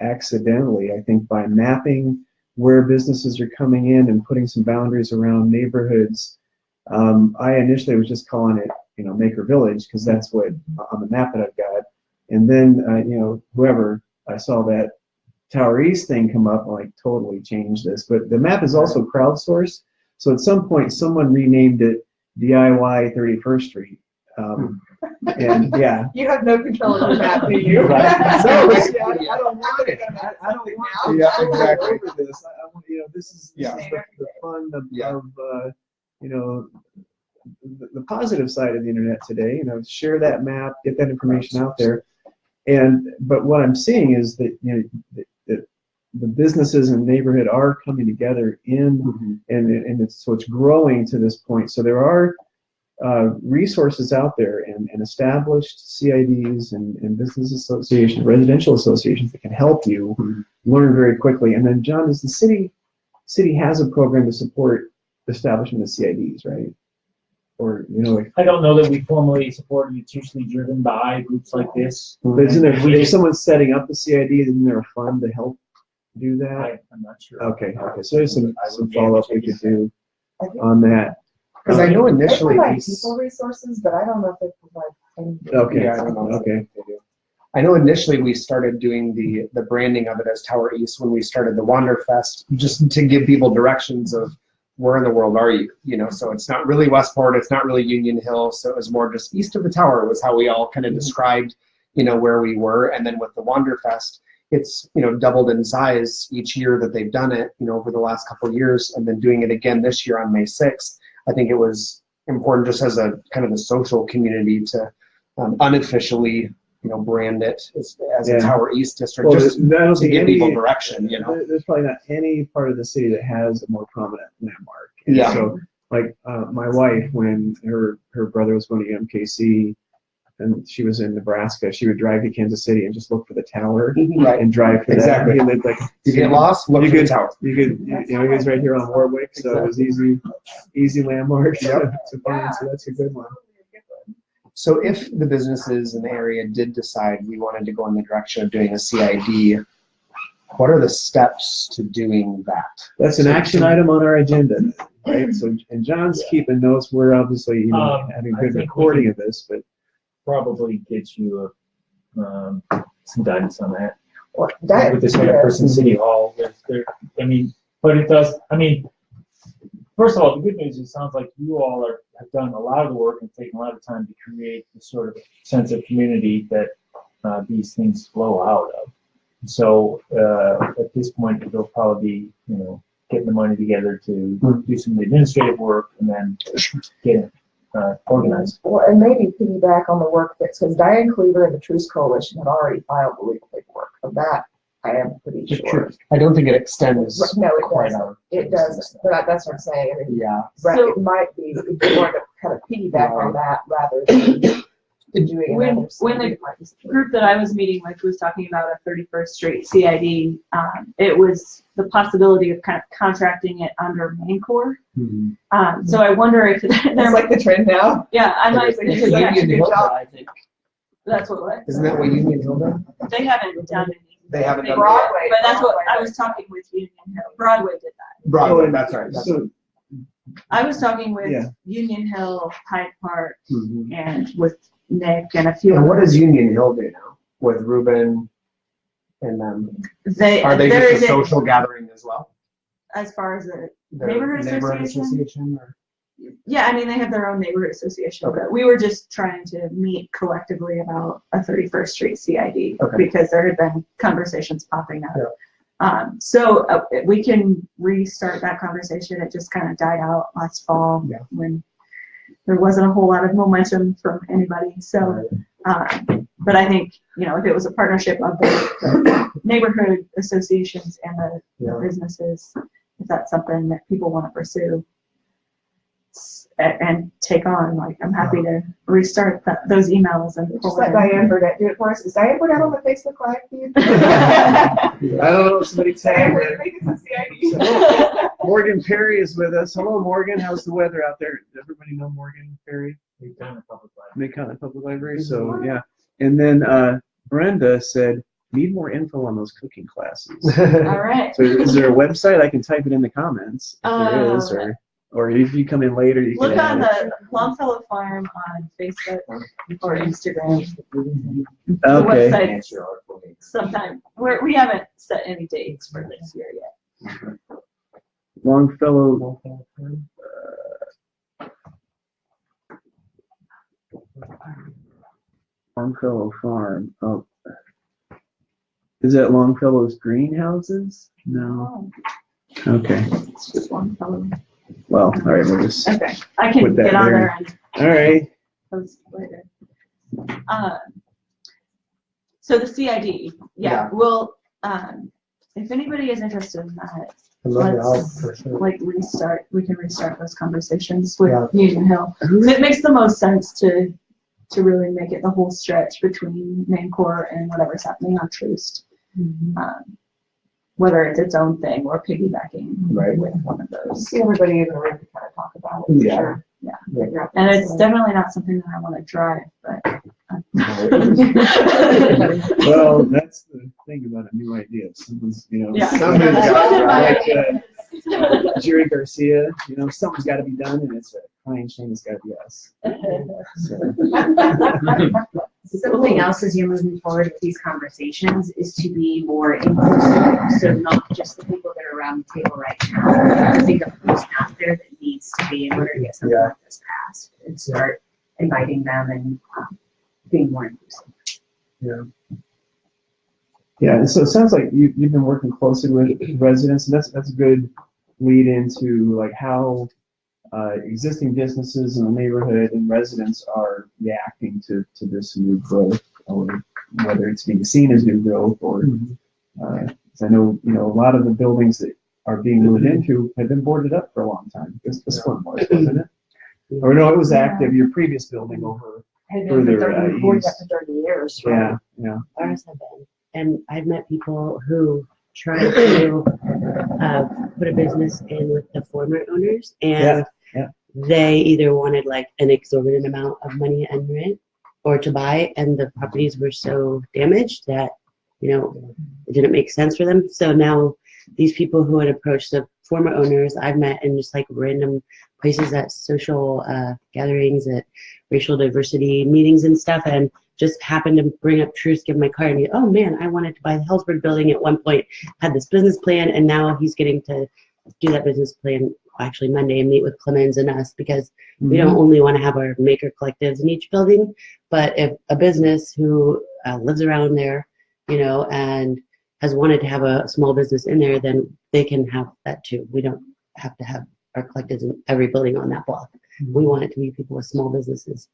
Speaker 1: accidentally, I think, by mapping where businesses are coming in and putting some boundaries around neighborhoods, I initially was just calling it Maker Village, because that's what on the map that I've got, and then whoever, I saw that TowerEast thing come up, like totally changed this. But the map is also crowdsourced, so at some point someone renamed it DIY 31st Street. And
Speaker 10: you have no control of the map, do you?
Speaker 1: Right.
Speaker 10: I
Speaker 1: I
Speaker 10: don't want it.
Speaker 1: I don't want
Speaker 13: Yeah, exactly.
Speaker 1: this. I want, this is the fun of the positive side of the internet today. Share that map, get that information out there. But what I'm seeing is that that the businesses in the neighborhood are coming together and it's growing to this point. So there are resources out there and established CIDs and business associations, residential associations that can help you learn very quickly. And then, John, does the city has a program to support the establishment of CIDs, right? Or
Speaker 4: I don't know that we formally support it. It's usually driven by groups like this.
Speaker 1: But isn't there, if someone's setting up the CID, isn't there a fund to help do that?
Speaker 4: I'm not sure.
Speaker 1: Okay. So there's some follow-up we could do on that.
Speaker 13: Because I know initially
Speaker 10: they provide people resources, but I don't know if they provide anything.
Speaker 1: Okay.
Speaker 13: Yeah, I don't know.
Speaker 1: Okay.
Speaker 13: I know initially we started doing the branding of it as TowerEast when we started the Wanderfest, just to give people directions of where in the world are you, so it's not really Westport, it's not really Union Hill, so it was more just east of the tower was how we all kind of described, where we were. And then with the Wanderfest, it's, doubled in size each year that they've done it, over the last couple of years, and then doing it again this year on May 6th. I think it was important just as a kind of a social community to unofficially, brand it as a TowerEast district, just to give people direction,
Speaker 1: There's probably not any part of the city that has a more prominent landmark. So, like my wife, when her brother was going to UMKC, and she was in Nebraska, she would drive to Kansas City and just look for the tower and drive for that. And then,
Speaker 13: you get lost, look for the tower.
Speaker 1: You could, it was right here on Warwick, so it was easy landmark to find. So that's a good one.
Speaker 13: So if the businesses in the area did decide we wanted to go in the direction of doing a CID, what are the steps to doing that?
Speaker 1: That's an action item on our agenda, right? So, and John's keeping notes. We're obviously having good recording of this, but
Speaker 4: probably get you some guidance on that.
Speaker 10: Well,
Speaker 4: with this person City Hall, but it does. First of all, the good news is it sounds like you all have done a lot of the work and taken a lot of time to create the sort of sense of community that these things flow out of. So at this point, they'll probably be, getting the money together to do some of the administrative work and then get it organized.
Speaker 10: Well, and maybe piggyback on the work because Diane Cleaver and the Truce Coalition have already filed the legal paperwork of that I am pretty sure.
Speaker 13: I don't think it extends
Speaker 10: No, it
Speaker 13: quite
Speaker 10: doesn't.
Speaker 13: out.
Speaker 10: It doesn't. But that's what I'm saying. I mean,
Speaker 13: Yeah.
Speaker 10: right,
Speaker 6: So-
Speaker 10: it might be if you want to kind of piggyback on that rather than doing
Speaker 6: When
Speaker 10: another.
Speaker 6: the group that I was meeting with was talking about a 31st Street CID, it was the possibility of kind of contracting it under Main Core.
Speaker 13: Mhm.
Speaker 6: So I wonder if
Speaker 10: That's
Speaker 6: they're
Speaker 10: like the trend now.
Speaker 6: yeah, I might.
Speaker 10: It's
Speaker 13: It's
Speaker 10: like
Speaker 13: like
Speaker 10: a
Speaker 13: Union
Speaker 10: good
Speaker 13: Hill,
Speaker 10: job.
Speaker 13: I think.
Speaker 6: That's what
Speaker 13: Isn't that what Union Hill did?
Speaker 6: they haven't done anything.
Speaker 13: They haven't done
Speaker 10: Broadway.
Speaker 6: But that's what I was talking with Union Hill. Broadway did that.
Speaker 13: Broadway, that's right. That's
Speaker 1: So,
Speaker 6: I was talking with
Speaker 1: Yeah.
Speaker 6: Union Hill, Hyde Park,
Speaker 13: Mhm.
Speaker 6: and with Nick and a few
Speaker 13: And what
Speaker 6: others.
Speaker 13: does Union Hill do now with Ruben and them? Are they
Speaker 6: there
Speaker 13: just a
Speaker 6: is
Speaker 13: social gathering as well?
Speaker 6: as far as the
Speaker 13: Their
Speaker 6: Neighborhood association?
Speaker 13: association or?
Speaker 6: yeah, I mean they have their own neighborhood association,
Speaker 13: Okay.
Speaker 6: but we were just trying to meet collectively about a 31st Street CID
Speaker 13: Okay.
Speaker 6: because there had been conversations popping up.
Speaker 13: Yeah.
Speaker 6: So we can restart that conversation. It just kind of died out last fall
Speaker 13: Yeah.
Speaker 6: when there wasn't a whole lot of momentum from anybody. So, but I think, if it was a partnership of the neighborhood associations and the
Speaker 13: Yeah.
Speaker 6: businesses, if that's something that people want to pursue and take on, like, I'm happy to restart those emails and
Speaker 10: Just
Speaker 6: pull
Speaker 10: let
Speaker 6: it
Speaker 10: Diane Burnett do it for us. Is Diane Burnett on the Facebook Live feed?
Speaker 1: I don't know if somebody
Speaker 10: Diane,
Speaker 1: tagged
Speaker 10: I think it's a CID.
Speaker 1: Morgan Perry is with us. Hello, Morgan. How's the weather out there? Does everybody know Morgan Perry?
Speaker 4: Mid-Continent Public Library.
Speaker 1: Mid-Continent Public Library. So, yeah. And then Brenda said, need more info on those cooking classes.
Speaker 6: All right.
Speaker 1: So is there a website? I can type it in the comments if there is, or if you come in later, you
Speaker 6: Look
Speaker 1: can
Speaker 6: on
Speaker 1: add it.
Speaker 6: the Longfellow Farm on Facebook or Instagram. The
Speaker 1: Okay.
Speaker 6: website sometime. We haven't set any dates for this year yet.
Speaker 1: Longfellow. Longfellow Farm. Oh. Is that Longfellow's greenhouses? No. Okay.
Speaker 6: It's just Longfellow.
Speaker 1: Well, all right. We'll just.
Speaker 6: Okay. I can
Speaker 1: Put that
Speaker 6: get on
Speaker 1: there.
Speaker 6: there and
Speaker 1: All right.
Speaker 6: post later. So the CID,
Speaker 13: Yeah.
Speaker 6: Well, if anybody is interested in that,
Speaker 13: I love it.
Speaker 6: let's
Speaker 13: For sure.
Speaker 6: we can restart those conversations with
Speaker 13: Yeah.
Speaker 6: Union Hill. It makes the most sense to really make it the whole stretch between Main Core and whatever's happening on Troost. Whether it's its own thing or piggybacking
Speaker 13: Right.
Speaker 6: with one of those.
Speaker 10: See everybody in the room to kind of talk about it. for
Speaker 13: Yeah.
Speaker 10: sure.
Speaker 6: Yeah. And it's definitely not something that I want to drive, but.
Speaker 1: Well, that's the thing about a new idea. Someone's,
Speaker 6: Yeah.
Speaker 1: somebody's
Speaker 6: That
Speaker 1: got,
Speaker 6: wasn't my
Speaker 1: like
Speaker 6: idea.
Speaker 1: Jerry Garcia, something's got to be done, and it's a crying shame it's got to be us. So,
Speaker 14: Something else as you're moving forward with these conversations is to be more inclusive. So not just the people that are around the table right now. Think of who's out there that needs to be in order to get something like this passed and start inviting them and being more inclusive.
Speaker 1: yeah, so it sounds like you've been working closely with residents, and that's a good lead into like how existing businesses in the neighborhood and residents are reacting to this new growth, or whether it's being seen as new growth, or 'cause I know a lot of the buildings that are being moved into have been boarded up for a long time. This one was, wasn't it? Or no, it was active. Your previous building over
Speaker 2: Had been for
Speaker 1: further
Speaker 2: 30, 40 up
Speaker 1: east.
Speaker 2: to 30 years.
Speaker 1: Yeah, yeah.
Speaker 11: Ours have been. And I've met people who tried to put a business in with the former owners, and they either wanted like an exorbitant amount of money and rent or to buy, and the properties were so damaged that, it didn't make sense for them. So now these people who had approached the former owners, I've met in just like random places at social gatherings, at racial diversity meetings and stuff, and just happened to bring up Truce, give my card, and be, oh man, I wanted to buy the Hellsburg building at one point, had this business plan, and now he's getting to do that business plan actually Monday and meet with Clemens and us, because we don't only want to have our maker collectives in each building, but if a business who lives around there, and has wanted to have a small business in there, then they can have that too. We don't have to have our collectives in every building on that block. We want it to be people with small businesses.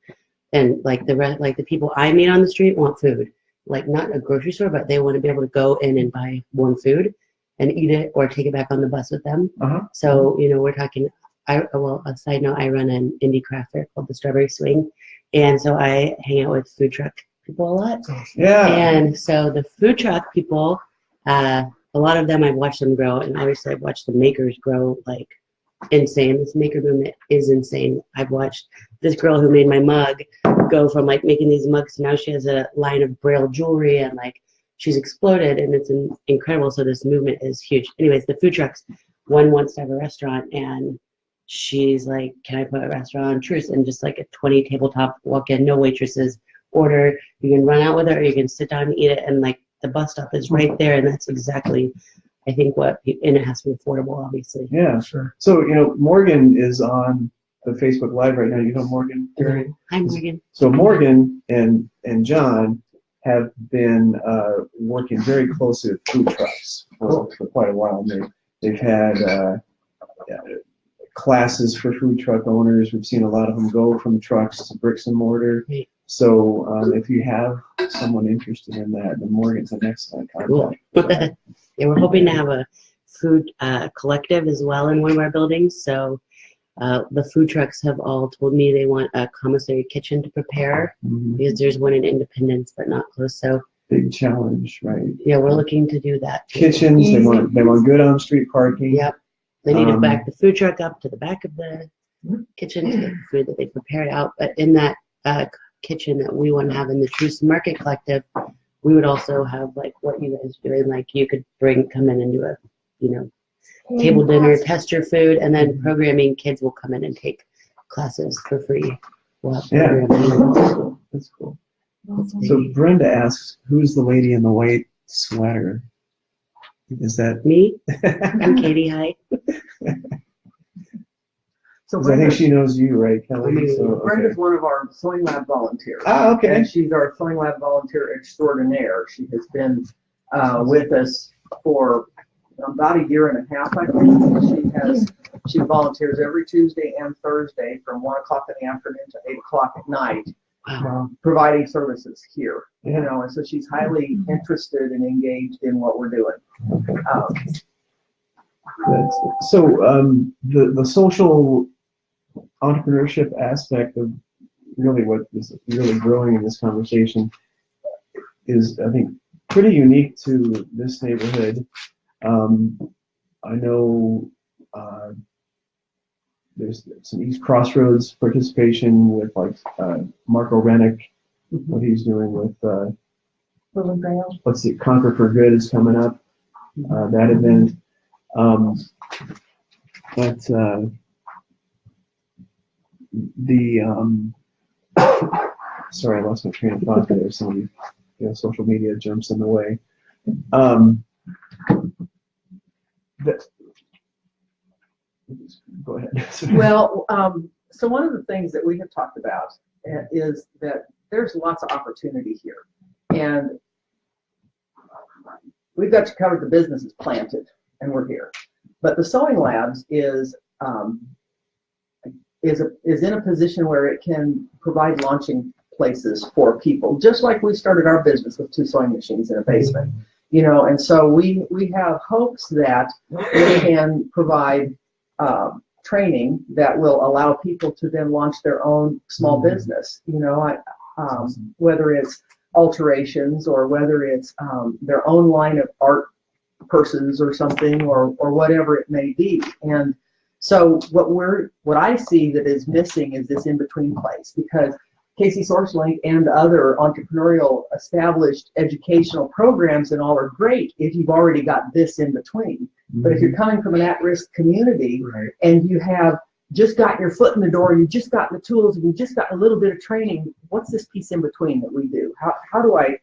Speaker 11: And like the people I meet on the street want food. like not a grocery store, but they want to be able to go in and buy warm food and eat it or take it back on the bus with them. So, you know, we're talking, well, a side note, I run an indie craft fair called the Strawberry Swing. And so I hang out with food truck people a lot.
Speaker 1: Yeah.
Speaker 11: And so the food truck people, a lot of them I've watched them grow, and obviously I've watched the makers grow like insane. This maker movement is insane. I've watched this girl who made my mug go from like making these mugs to now she has a line of braille jewelry, and like she's exploded, and it's incredible. So this movement is huge. Anyways, the food trucks, one wants to have a restaurant, and she's like, can I put a restaurant on Truce? And just like a 20 tabletop, walk in, no waitresses, order, you can run out with it or you can sit down and eat it, and like the bus stop is right there, and that's exactly, I think, what, and it has to be affordable, obviously.
Speaker 1: Yeah, sure. So, you know, Morgan is on the Facebook Live right now. You know Morgan, Gary?
Speaker 11: Hi, Morgan.
Speaker 1: So Morgan and John have been working very closely with food trucks for quite a while. They've had classes for food truck owners. We've seen a lot of them go from trucks to bricks and mortar. So if you have someone interested in that, then Morgan's an excellent contact.
Speaker 11: Cool. Yeah, we're hoping to have a food collective as well in one of our buildings. So the food trucks have all told me they want a commissary kitchen to prepare because there's one in Independence but not close. So
Speaker 1: big challenge, right?
Speaker 11: Yeah, we're looking to do that.
Speaker 1: Kitchens, they want good on street parking.
Speaker 11: Yep. They need to back the food truck up to the back of the kitchen to get the food that they prepared out. But in that kitchen that we want to have in the Truce Market Collective, we would also have like what you guys are doing. Like you could come in and do a, you know, table dinner, test your food, and then programming. Kids will come in and take classes for free. We'll have programming.
Speaker 1: That's cool. So Brenda asks, who's the lady in the white sweater? Is that
Speaker 11: me? I'm Katie. Hi.
Speaker 2: So
Speaker 1: I think she knows you, right, Kelly? So,
Speaker 2: Brenda's one of our Sewing Lab volunteers.
Speaker 1: Ah, okay.
Speaker 2: And she's our Sewing Lab volunteer extraordinaire. She has been with us for about a year and a half, I think. She volunteers every Tuesday and Thursday from 1 o'clock in the afternoon to 8 o'clock at night, providing services here. You know, and so she's highly interested and engaged in what we're doing.
Speaker 1: So the social entrepreneurship aspect of really what is really growing in this conversation is, I think, pretty unique to this neighborhood. I know there's some East Crossroads participation with like Marco Rennick, what he's doing with let's see, Conquer for Good is coming up, that event. Sorry, I lost my train of thought there. Some social media jumps in the way. Go ahead.
Speaker 2: Well, so one of the things that we have talked about is that there's lots of opportunity here, and we've got you covered. The business is planted, and we're here. But the Sewing Labs is in a position where it can provide launching places for people, just like we started our business with 2 sewing machines in a basement, you know. And so we have hopes that we can provide training that will allow people to then launch their own small business, you know, whether it's alterations or whether it's their own line of art purses or something, or whatever it may be. And so what I see that is missing is this in-between place, because Casey SourceLink and other entrepreneurial established educational programs and all are great if you've already got this in between. But if you're coming from an at-risk community and you have just got your foot in the door, you've just got the tools, and you've just got a little bit of training, what's this piece in between that we do? How do I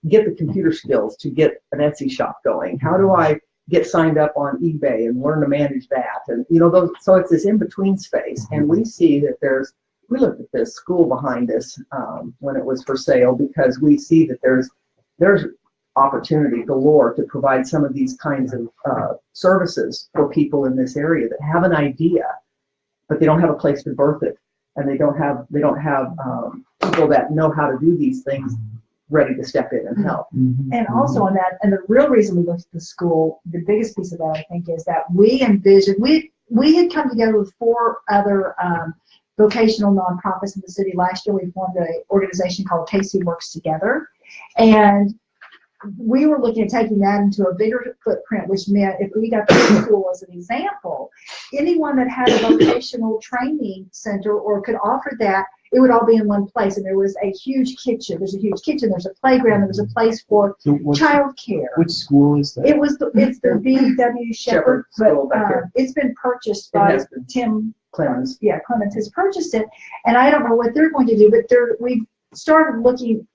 Speaker 2: get the computer skills to get an Etsy shop going? How do I get signed up on eBay and learn to manage that? And you know, so it's this in-between space. And we see that we looked at this school behind us when it was for sale, because we see that there's opportunity galore to provide some of these kinds of services for people in this area that have an idea, but they don't have a place to birth it, and they don't have people that know how to do these things ready to step in and help.
Speaker 5: And also on that, and the real reason we looked at the school, the biggest piece of that I think is that we envisioned, we had come together with 4 other vocational nonprofits in the city. Last year we formed an organization called KC Works Together, and we were looking at taking that into a bigger footprint, which meant if we got the school as an example, anyone that had a vocational training center or could offer that, it would all be in one place. And there was a huge kitchen. There's a huge kitchen. There's a playground. There was a place for child care.
Speaker 1: Which school is that?
Speaker 5: It's the B.W. Shepherd, but it's been purchased by Tim
Speaker 2: Clemens.
Speaker 5: Yeah, Clemens has purchased it, and I don't know what they're going to do, but we've started looking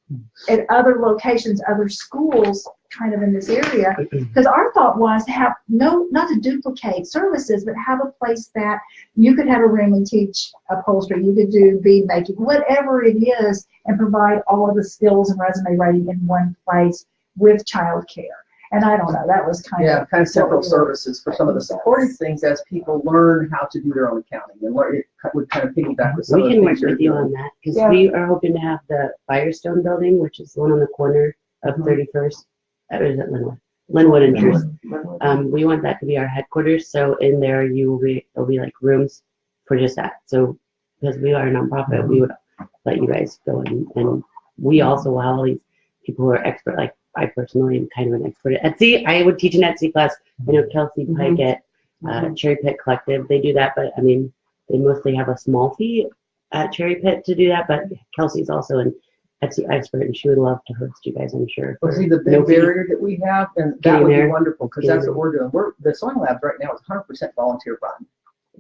Speaker 5: at other locations, other schools kind of in this area, because our thought was to have not to duplicate services, but have a place that you could have a room and teach upholstery, you could do bead making, whatever it is, and provide all of the skills and resume writing in one place with child care. And I don't know, that was kind of
Speaker 2: several services for some of the supportive things as people learn how to do their own accounting, and it would kind of piggyback with some
Speaker 11: We
Speaker 2: of the
Speaker 11: can work
Speaker 2: things you're
Speaker 11: with you
Speaker 2: doing.
Speaker 11: on that, because we are hoping to have the Firestone building, which is the one on the corner of 31st, or is it Linwood? Linwood and Truth. We want that to be our headquarters, so in there there'll be like rooms for just that. So because we are a nonprofit, we would let you guys go in, and we also will have all these people who are expert, like I personally am kind of an expert at Etsy. I would teach an Etsy class. I know Kelsey Pike at Cherry Pit Collective, they do that, but I mean, they mostly have a small fee at Cherry Pit to do that, but Kelsey's also an Etsy expert, and she would love to host you guys, I'm sure.
Speaker 2: Well, see, the big barrier that we have, and that would be wonderful, because that's what we're doing. The Sewing Labs right now is 100% volunteer run.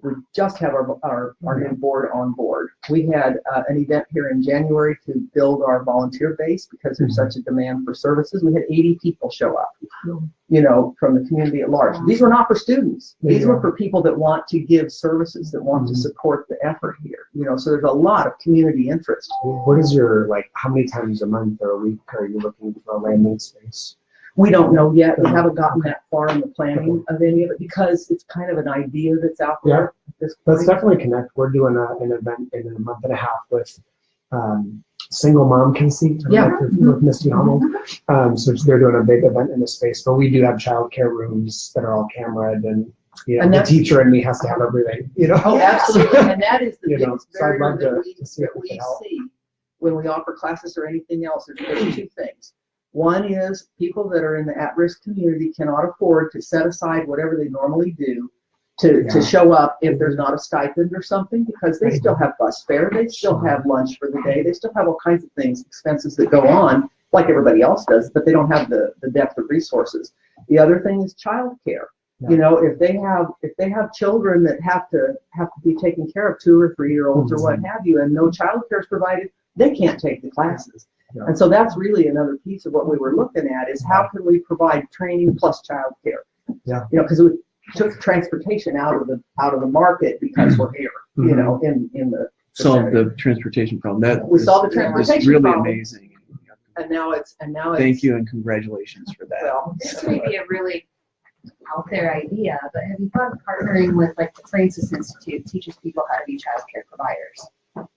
Speaker 2: We just have our new board on board. We had an event here in January to build our volunteer base because there's such a demand for services. We had 80 people show up, from the community at large. These were not for students. These were for people that want to give services, that want to support the effort here. So there's a lot of community interest.
Speaker 13: What is your, how many times a month or a week are you looking for a landing space?
Speaker 2: We don't know yet. We haven't gotten that far in the planning of any of it because it's kind of an idea that's out there.
Speaker 13: Let's definitely connect. We're doing an event in a month and a half with Single Mom Casey with Misty Hummel. So they're doing a big event in the space, but we do have childcare rooms that are all cameraed, and the teacher and me has to have everything.
Speaker 2: Oh, absolutely. And that is the biggest
Speaker 13: so I'd love
Speaker 2: barrier
Speaker 13: to see if we can help.
Speaker 2: see when we offer classes or anything else. There's 2 things. One is people that are in the at-risk community cannot afford to set aside whatever they normally do to show up if there's not a stipend or something, because they still have bus fare, they still have lunch for the day, they still have all kinds of things, expenses that go on like everybody else does, but they don't have the depth of resources. The other thing is child care. If they have children that have to be taken care of, 2 or 3-year-olds or what have you, and no child care is provided, they can't take the classes. And so that's really another piece of what we were looking at, is how can we provide training plus child care? Because we took transportation out of the market because we're here, in the
Speaker 1: solve the transportation problem.
Speaker 2: We solved the transportation
Speaker 1: really
Speaker 2: problem.
Speaker 1: Amazing.
Speaker 2: And now it's
Speaker 1: thank you and congratulations for that.
Speaker 2: Well,
Speaker 14: this may be a really out there idea, but have you thought of partnering with the Francis Institute teaches people how to be child care providers?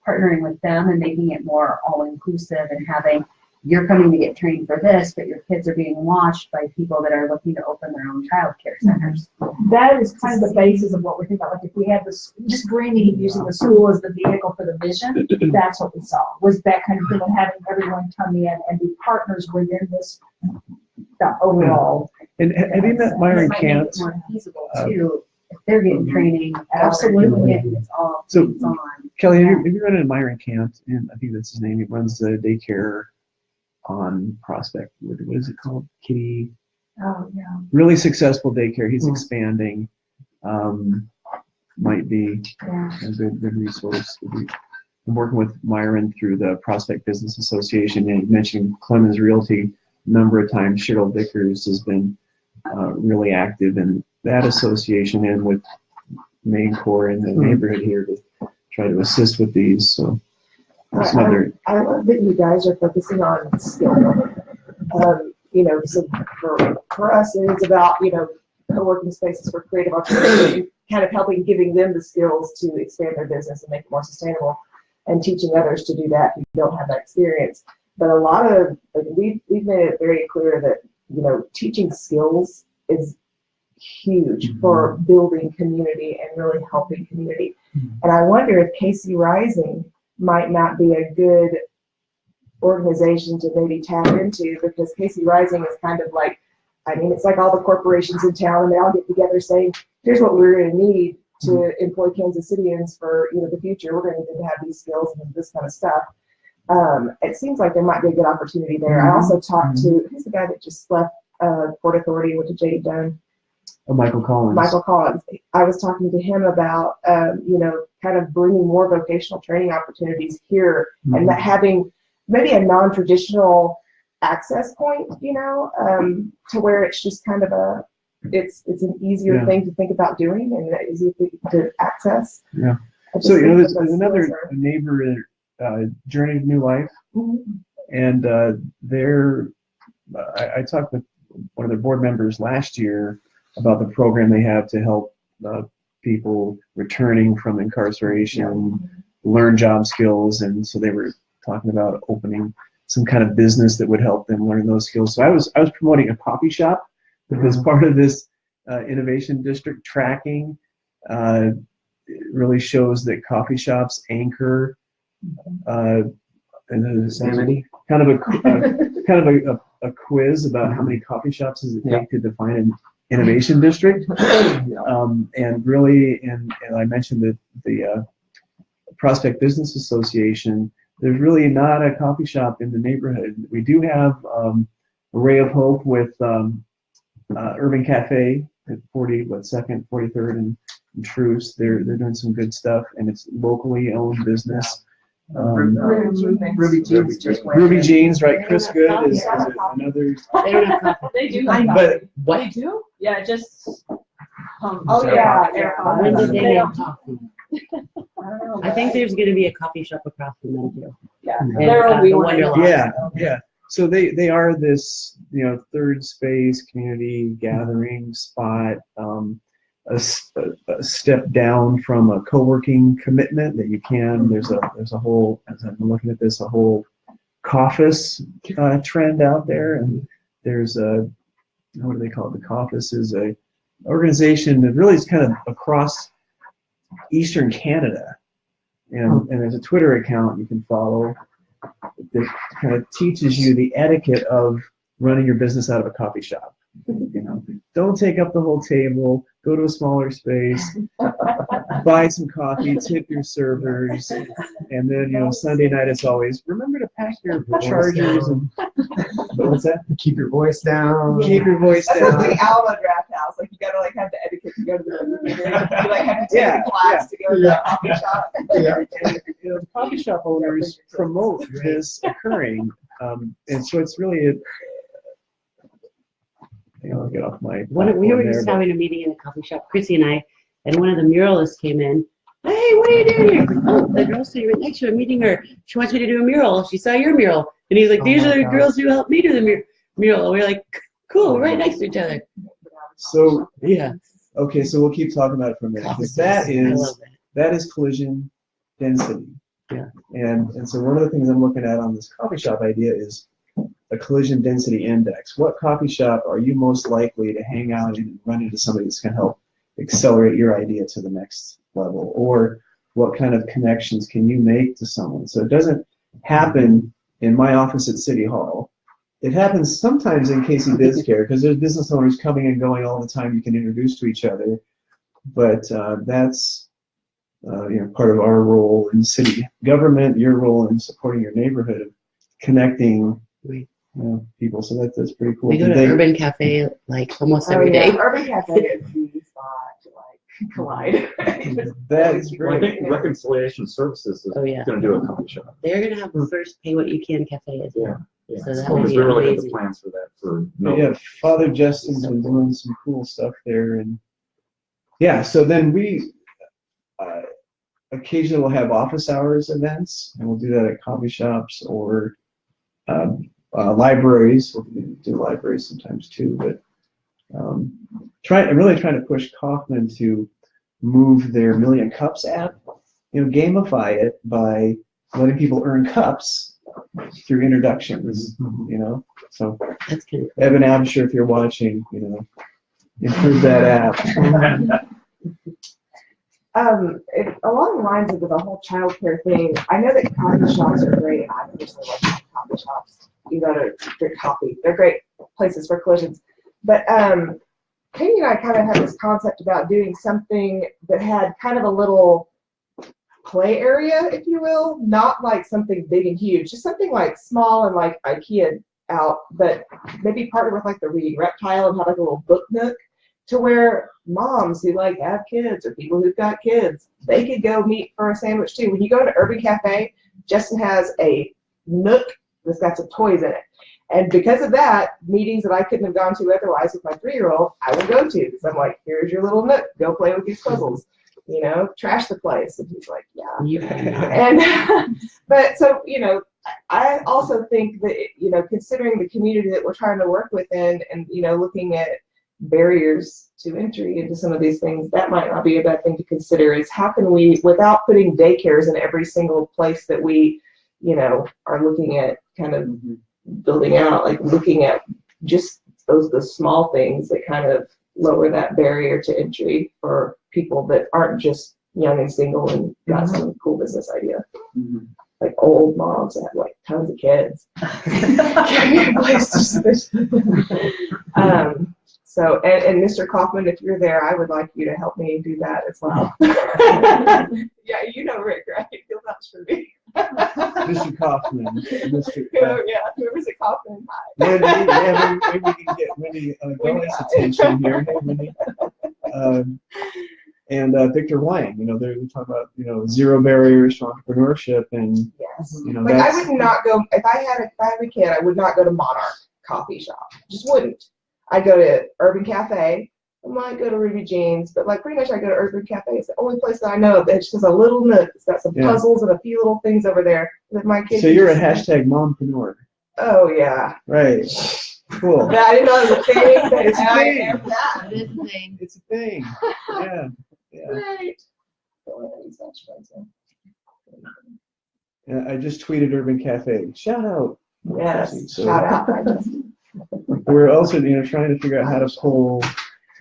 Speaker 14: Partnering with them and making it more all-inclusive and having, you're coming to get trained for this, but your kids are being watched by people that are looking to open their own child care centers.
Speaker 5: That is kind of the basis of what we're thinking about. If we had this, just bringing, using the school as the vehicle for the vision, that's what we saw, was that kind of thing, and having everyone come in and be partners within this overall.
Speaker 1: And have you met Myron Kant?
Speaker 14: It's more feasible too. If they're getting training,
Speaker 5: Absolutely.
Speaker 14: it's all
Speaker 1: So,
Speaker 14: on.
Speaker 1: Kelly, have you run into Myron Kant? And I think that's his name. He runs the daycare on Prospect. What is it called? Kitty.
Speaker 5: Oh, yeah.
Speaker 1: Really successful daycare. He's expanding. Might be a good resource. I'm working with Myron through the Prospect Business Association, and you mentioned Clemens Realty a number of times. Cheryl Vickers has been really active in that association and with Main Core in the neighborhood here to try to assist with these. So that's another.
Speaker 10: I love that you guys are focusing on skill building. So for us, it's about, co-working spaces for creative entrepreneurs, kind of giving them the skills to expand their business and make it more sustainable, and teaching others to do that who don't have that experience. but a lot of, like, we've made it very clear that, you know, teaching skills is huge for building community and really helping community. And I wonder if KC Rising might not be a good organization to maybe tap into, because KC Rising is kind of like, I mean, it's like all the corporations in town, and they all get together saying, here's what we're going to need to employ Kansas Cityans for, you know, the future. We're going to need to have these skills and this kind of stuff. It seems like there might be a good opportunity there. I also talked to, who's the guy that just left Port Authority, went to J.D. Dunn?
Speaker 1: Oh, Michael Collins.
Speaker 10: Michael Collins. I was talking to him about, you know, kind of bringing more vocational training opportunities here, and that having maybe a non-traditional access point, you know, to where it's just kind of a, it's an easier thing to think about doing and an easier thing to access.
Speaker 1: Yeah. So, you know, there's another neighbor, Journey to New Life, and I talked with one of their board members last year about the program they have to help people returning from incarceration learn job skills, and so they were talking about opening some kind of business that would help them learn those skills. So I was promoting a coffee shop because part of this innovation district tracking really shows that coffee shops anchor and kind of a quiz about how many coffee shops does it take to define an innovation district, and really, and I mentioned the Prospect Business Association. There's really not a coffee shop in the neighborhood. We do have a Ray of Hope with Urban Cafe at 42nd, 43rd, and Truce. They're doing some good stuff, and it's locally owned business.
Speaker 2: Ruby Jeans just went.
Speaker 1: Ruby Jeans, right? Chris Good is another.
Speaker 11: They don't have coffee.
Speaker 6: They do.
Speaker 1: But
Speaker 6: what they do? Yeah, just.
Speaker 2: Oh yeah.
Speaker 11: When did they have coffee? I think there's going to be a coffee shop across from them too.
Speaker 2: Yeah.
Speaker 1: Yeah. So they are this, you know, third space community gathering spot, a step down from a co-working commitment that you can. There's a whole, as I'm looking at this, a whole Coffice trend out there, and there's a, what do they call it? The Coffice is a organization that really is kind of across Eastern Canada, and there's a Twitter account you can follow that kind of teaches you the etiquette of running your business out of a coffee shop. You know, don't take up the whole table, go to a smaller space, buy some coffee, tip your servers, and then, you know, Sunday night it's always, remember to pack your chargers and what's that?
Speaker 13: Keep your voice down.
Speaker 1: Keep your voice
Speaker 10: That's
Speaker 1: down.
Speaker 10: like Alma Draft House. Like, you gotta like have the etiquette to go to the meeting. You like have to take a class to go to the coffee shop.
Speaker 1: And, you know, the coffee shop owners promote this occurring, and so it's really a, I'll get off my.
Speaker 11: We were just having a meeting in a coffee shop, Chrissy and I, and one of the muralists came in. Hey, what are you doing here? Oh, the girl sitting right next to her, meeting her. She wants me to do a mural. She saw your mural. And he's like, these are the girls who helped me do the mural. And we're like, cool, we're right next to each other.
Speaker 1: So,
Speaker 11: yeah.
Speaker 1: Okay, so we'll keep talking about it for a minute. Because that is collision density.
Speaker 11: Yeah.
Speaker 1: And so one of the things I'm looking at on this coffee shop idea is a collision density index. What coffee shop are you most likely to hang out in and run into somebody that's going to help accelerate your idea to the next level? Or what kind of connections can you make to someone? So it doesn't happen in my office at City Hall. It happens sometimes in KC BizCare because there's business owners coming and going all the time you can introduce to each other. But that's part of our role in city government, your role in supporting your neighborhood, of connecting people. So that's pretty cool.
Speaker 11: We go to Urban Cafe like almost every day.
Speaker 10: Urban Cafe is the spot to like collide.
Speaker 1: That is great.
Speaker 7: I think Reconciliation Services is going to do a coffee shop.
Speaker 11: They're going to have the first Pay What You Can Cafe as well.
Speaker 7: Yeah.
Speaker 11: So that would be
Speaker 7: we really got the
Speaker 11: amazing.
Speaker 7: plans for that.
Speaker 1: Yeah, Father Justin's been doing some cool stuff there, and so then we occasionally will have office hours events, and we'll do that at coffee shops or libraries. We'll do libraries sometimes too, but I'm really trying to push Kaufman to move their Million Cups app, gamify it by letting people earn cups through introductions, you know. So
Speaker 11: That's kind of
Speaker 1: Evan Absher, if you're watching, you know, improve that app.
Speaker 10: Along the lines of the whole childcare thing, I know that coffee shops are great, and I personally love coffee shops. You go to drink coffee; they're great places for collisions. But Katie and I kind of had this concept about doing something that had kind of a little play area, if you will, not like something big and huge, just something like small and like IKEA out, but maybe partner with like the Reading Reptile and have like a little book nook, to where moms who like have kids or people who've got kids, they could go meet for a sandwich too. When you go to Urban Cafe, Justin has a nook that's got some toys in it. And because of that, meetings that I couldn't have gone to otherwise with my 3-year-old, I would go to, because I'm like, here's your little nook, go play with these puzzles, you know, trash the place. And he's like, yeah. And but so, you know, I also think that, you know, considering the community that we're trying to work within, and, you know, looking at barriers to entry into some of these things, that might not be a bad thing to consider, is how can we, without putting daycares in every single place that we, you know, are looking at kind of building out, like looking at just the small things that kind of lower that barrier to entry for people that aren't just young and single and got some cool business idea. Like old moms that have like tons of kids. So, and Mr. Kaufman, if you're there, I would like you to help me do that as well. Yeah, you know Rick, right? He'll vouch for me.
Speaker 1: Mr. Kaufman.
Speaker 10: Yeah, whoever's at Kaufman.
Speaker 1: Wendy, yeah, maybe we can get Wendy Gomez's attention here. Hey, Wendy. And Victor Wang, you know, we talk about, you know, zero barriers to entrepreneurship, and
Speaker 10: yes,
Speaker 1: you know,
Speaker 10: like I would not go if I had a kid. I would not go to Monarch Coffee Shop. Just wouldn't. I go to Urban Cafe. I might go to Ruby Jean's, but like pretty much I go to Urban Cafe. It's the only place that I know that just has a little nook. It's got some puzzles and a few little things over there that my kids.
Speaker 1: So you're a hashtag mompreneur.
Speaker 10: Oh yeah.
Speaker 1: Right. Cool.
Speaker 10: I didn't know it was a thing. But
Speaker 1: It's a
Speaker 10: I
Speaker 1: thing.
Speaker 10: am that.
Speaker 11: It is a thing.
Speaker 1: It's a thing. Yeah. Yeah.
Speaker 10: Right.
Speaker 1: I just tweeted Urban Cafe. Shout out.
Speaker 10: Yes.
Speaker 1: So
Speaker 10: Shout out.
Speaker 1: we're also, you know, trying to figure out how to pull.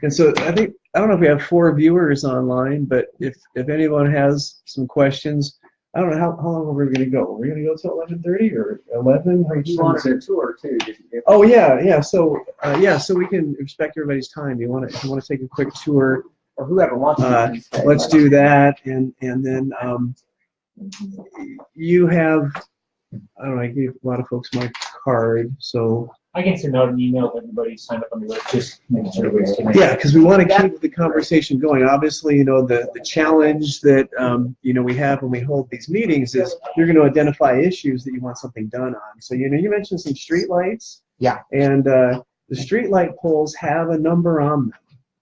Speaker 1: And so I don't know if we have 4 viewers online, but if anyone has some questions, I don't know how long are we going to go. Are we going to go till 11:30 or 11?
Speaker 3: You wanted a tour too, didn't you?
Speaker 1: Oh yeah. So so we can respect everybody's time. If you want to take a quick tour,
Speaker 3: Or whoever wants to.
Speaker 1: let's do that, and then you have, I don't know, I gave a lot of folks my card, so.
Speaker 4: I can send out an email to everybody who signed up on the list, just making sure everybody's connected.
Speaker 1: Yeah, because we want to keep the conversation going. Obviously, you know, the challenge that, you know, we have when we hold these meetings is you're going to identify issues that you want something done on. So, you know, you mentioned some street lights.
Speaker 13: Yeah.
Speaker 1: And the street light poles have a number on them.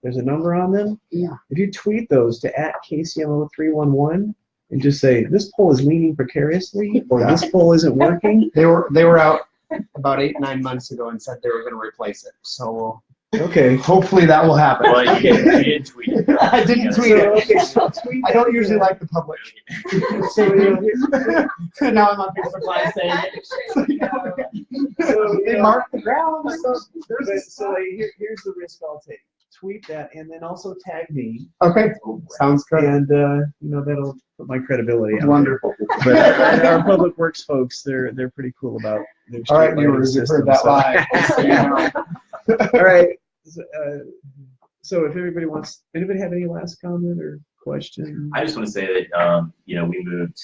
Speaker 1: There's a number on them.
Speaker 11: Yeah.
Speaker 1: If you tweet those to @KCMO311 and just say, this pole is leaning precariously, or this pole isn't working.
Speaker 13: They were out about 8-9 months ago and said they were going to replace it. So
Speaker 1: Okay.
Speaker 13: hopefully that will happen.
Speaker 3: Well, you didn't tweet it.
Speaker 13: I didn't tweet it.
Speaker 1: Okay, so tweet
Speaker 13: I don't usually like the public.
Speaker 1: So, you know,
Speaker 13: Now I'm on Facebook Live saying
Speaker 1: so,
Speaker 13: they
Speaker 1: you know,
Speaker 13: marked the ground. So
Speaker 1: here's the risk I'll take. Tweet that, and then also tag me,
Speaker 13: okay, sounds good.
Speaker 1: and you know, that'll put my credibility out.
Speaker 13: Wonderful.
Speaker 1: But our public works folks, they're pretty cool about their
Speaker 13: All right,
Speaker 1: street
Speaker 13: viewers,
Speaker 1: lighting
Speaker 13: you've heard that
Speaker 1: system,
Speaker 13: live.
Speaker 1: All right. So if anybody have any last comment or question?
Speaker 3: I just want to say that you know, we moved.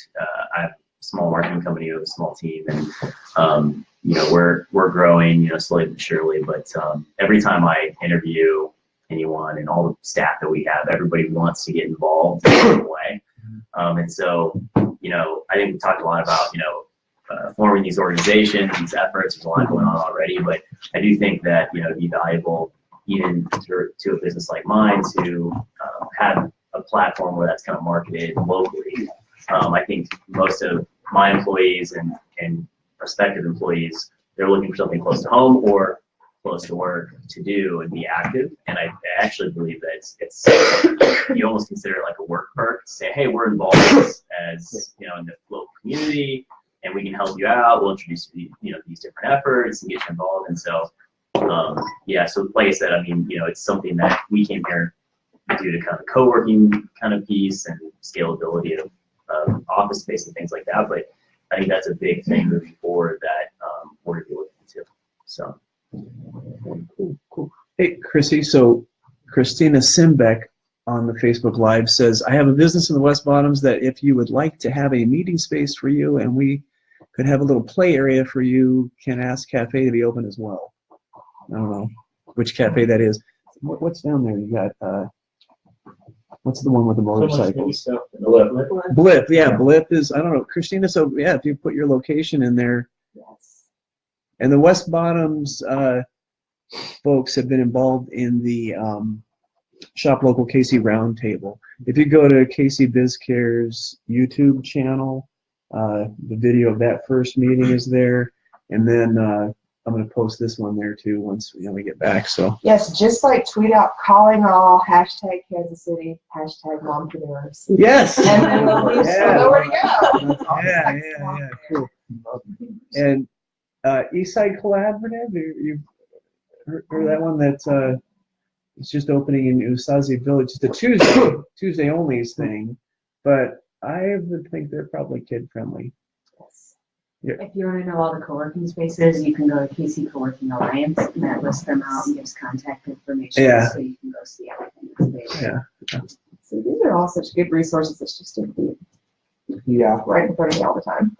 Speaker 3: I have a small marketing company with a small team, and you know, we're growing, you know, slowly but surely. But every time I interview anyone and all the staff that we have, everybody wants to get involved in some way. And so, you know, I think we talked a lot about, you know, forming these organizations, these efforts. There's a lot going on already, but I do think that, you know, it'd be valuable even to a business like mine to have a platform where that's kind of marketed locally. I think most of my employees and prospective employees, they're looking for something close to home or close to work to do and be active. And I actually believe that it's you almost consider it like a work perk to say, hey, we're involved as you know, in the local community. and we can help you out. We'll introduce you, these different efforts and get you involved. And so, yeah, so like I said, I mean, it's something that we came here due to kind of co-working kind of piece and scalability of office space and things like that. But I think that's a big thing moving forward that we're going to be looking into. So,
Speaker 1: cool. Hey, Chrissy. So Christina Simbeck on the Facebook Live says, I have a business in the West Bottoms that if you would like to have a meeting space for you and we could have a little play area for you, can ask cafe to be open as well. I don't know which cafe that is. What's down there? You got, what's the one with the motorcycles? Blip, yeah, Blip is, I don't know, Christina, so yeah, if you put your location in there.
Speaker 6: Yes.
Speaker 1: And the West Bottoms folks have been involved in the Shop Local KC Roundtable. If you go to KC BizCare's YouTube channel, the video of that first meeting is there, and then I'm going to post this one there too once we get back. So
Speaker 10: Yes, just like tweet out calling all, hashtag Kansas City, hashtag mompreneurs.
Speaker 1: yes,
Speaker 10: And then we'll know where to go.
Speaker 1: yeah, cool. And Eastside Collaborative, you've heard that one that's it's just opening in Usazi Village. It's a Tuesday only thing, but I would think they're probably kid friendly. Yeah.
Speaker 14: If you want to know all the co-working spaces, you can go to KC Co-working Alliance, and that lists them out and gives contact information,
Speaker 1: Yeah.
Speaker 14: so you can go see everything that's there.
Speaker 1: Yeah.
Speaker 10: So these are all such good resources. It's just
Speaker 13: Yeah.
Speaker 10: right in front of me all the time.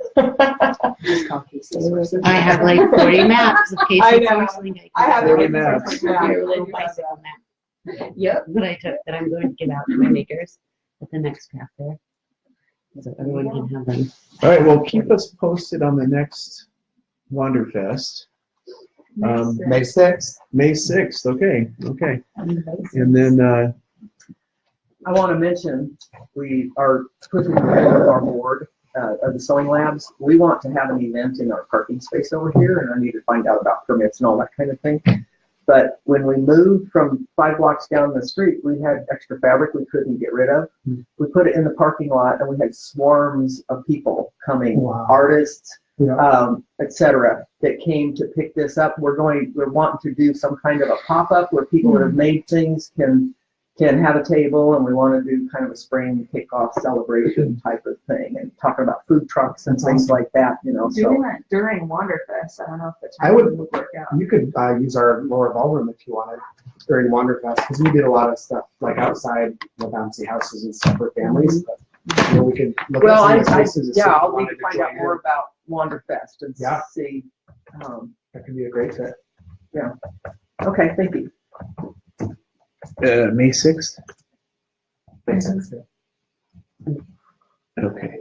Speaker 14: It's called KC Sourcing.
Speaker 11: I have like 40 maps of
Speaker 10: I
Speaker 11: Casey
Speaker 10: know.
Speaker 11: Porcelain.
Speaker 10: I have
Speaker 1: 40
Speaker 10: it
Speaker 1: maps.
Speaker 11: Your little bicycle map
Speaker 10: Yep.
Speaker 11: that I took that I'm going to give out to my makers at the next craft fair. So everyone can have them.
Speaker 1: All right, well, keep us posted on the next Wanderfest.
Speaker 13: May 6th.
Speaker 1: May 6th, okay. And then,
Speaker 2: I want to mention, we are putting together our board of the sewing labs. We want to have an event in our parking space over here, and I need to find out about permits and all that kind of thing. But when we moved from 5 blocks down the street, we had extra fabric we couldn't get rid of. We put it in the parking lot, and we had swarms of people coming,
Speaker 13: Wow.
Speaker 2: artists,
Speaker 13: Yeah.
Speaker 2: etc., that came to pick this up. We're wanting to do some kind of a pop-up where people that have made things can have a table, and we want to do kind of a spring kickoff celebration type of thing, and talking about food trucks and things like that, So
Speaker 6: Doing that during Wanderfest, I don't know if the
Speaker 13: I
Speaker 6: timing
Speaker 13: would-
Speaker 6: would work out.
Speaker 13: You could use our lower ballroom if you wanted during Wanderfest, because we did a lot of stuff like outside the bouncy houses and stuff for families. But, we could look
Speaker 2: Well,
Speaker 13: at some of the places and see if you
Speaker 2: I'll need
Speaker 13: wanted
Speaker 2: to find out
Speaker 13: join
Speaker 2: more
Speaker 13: in.
Speaker 2: about Wanderfest and
Speaker 13: Yeah.
Speaker 2: see.
Speaker 13: That could be a great fit.
Speaker 2: Okay, thank you.
Speaker 1: May 6th?
Speaker 13: Makes sense.
Speaker 1: Okay.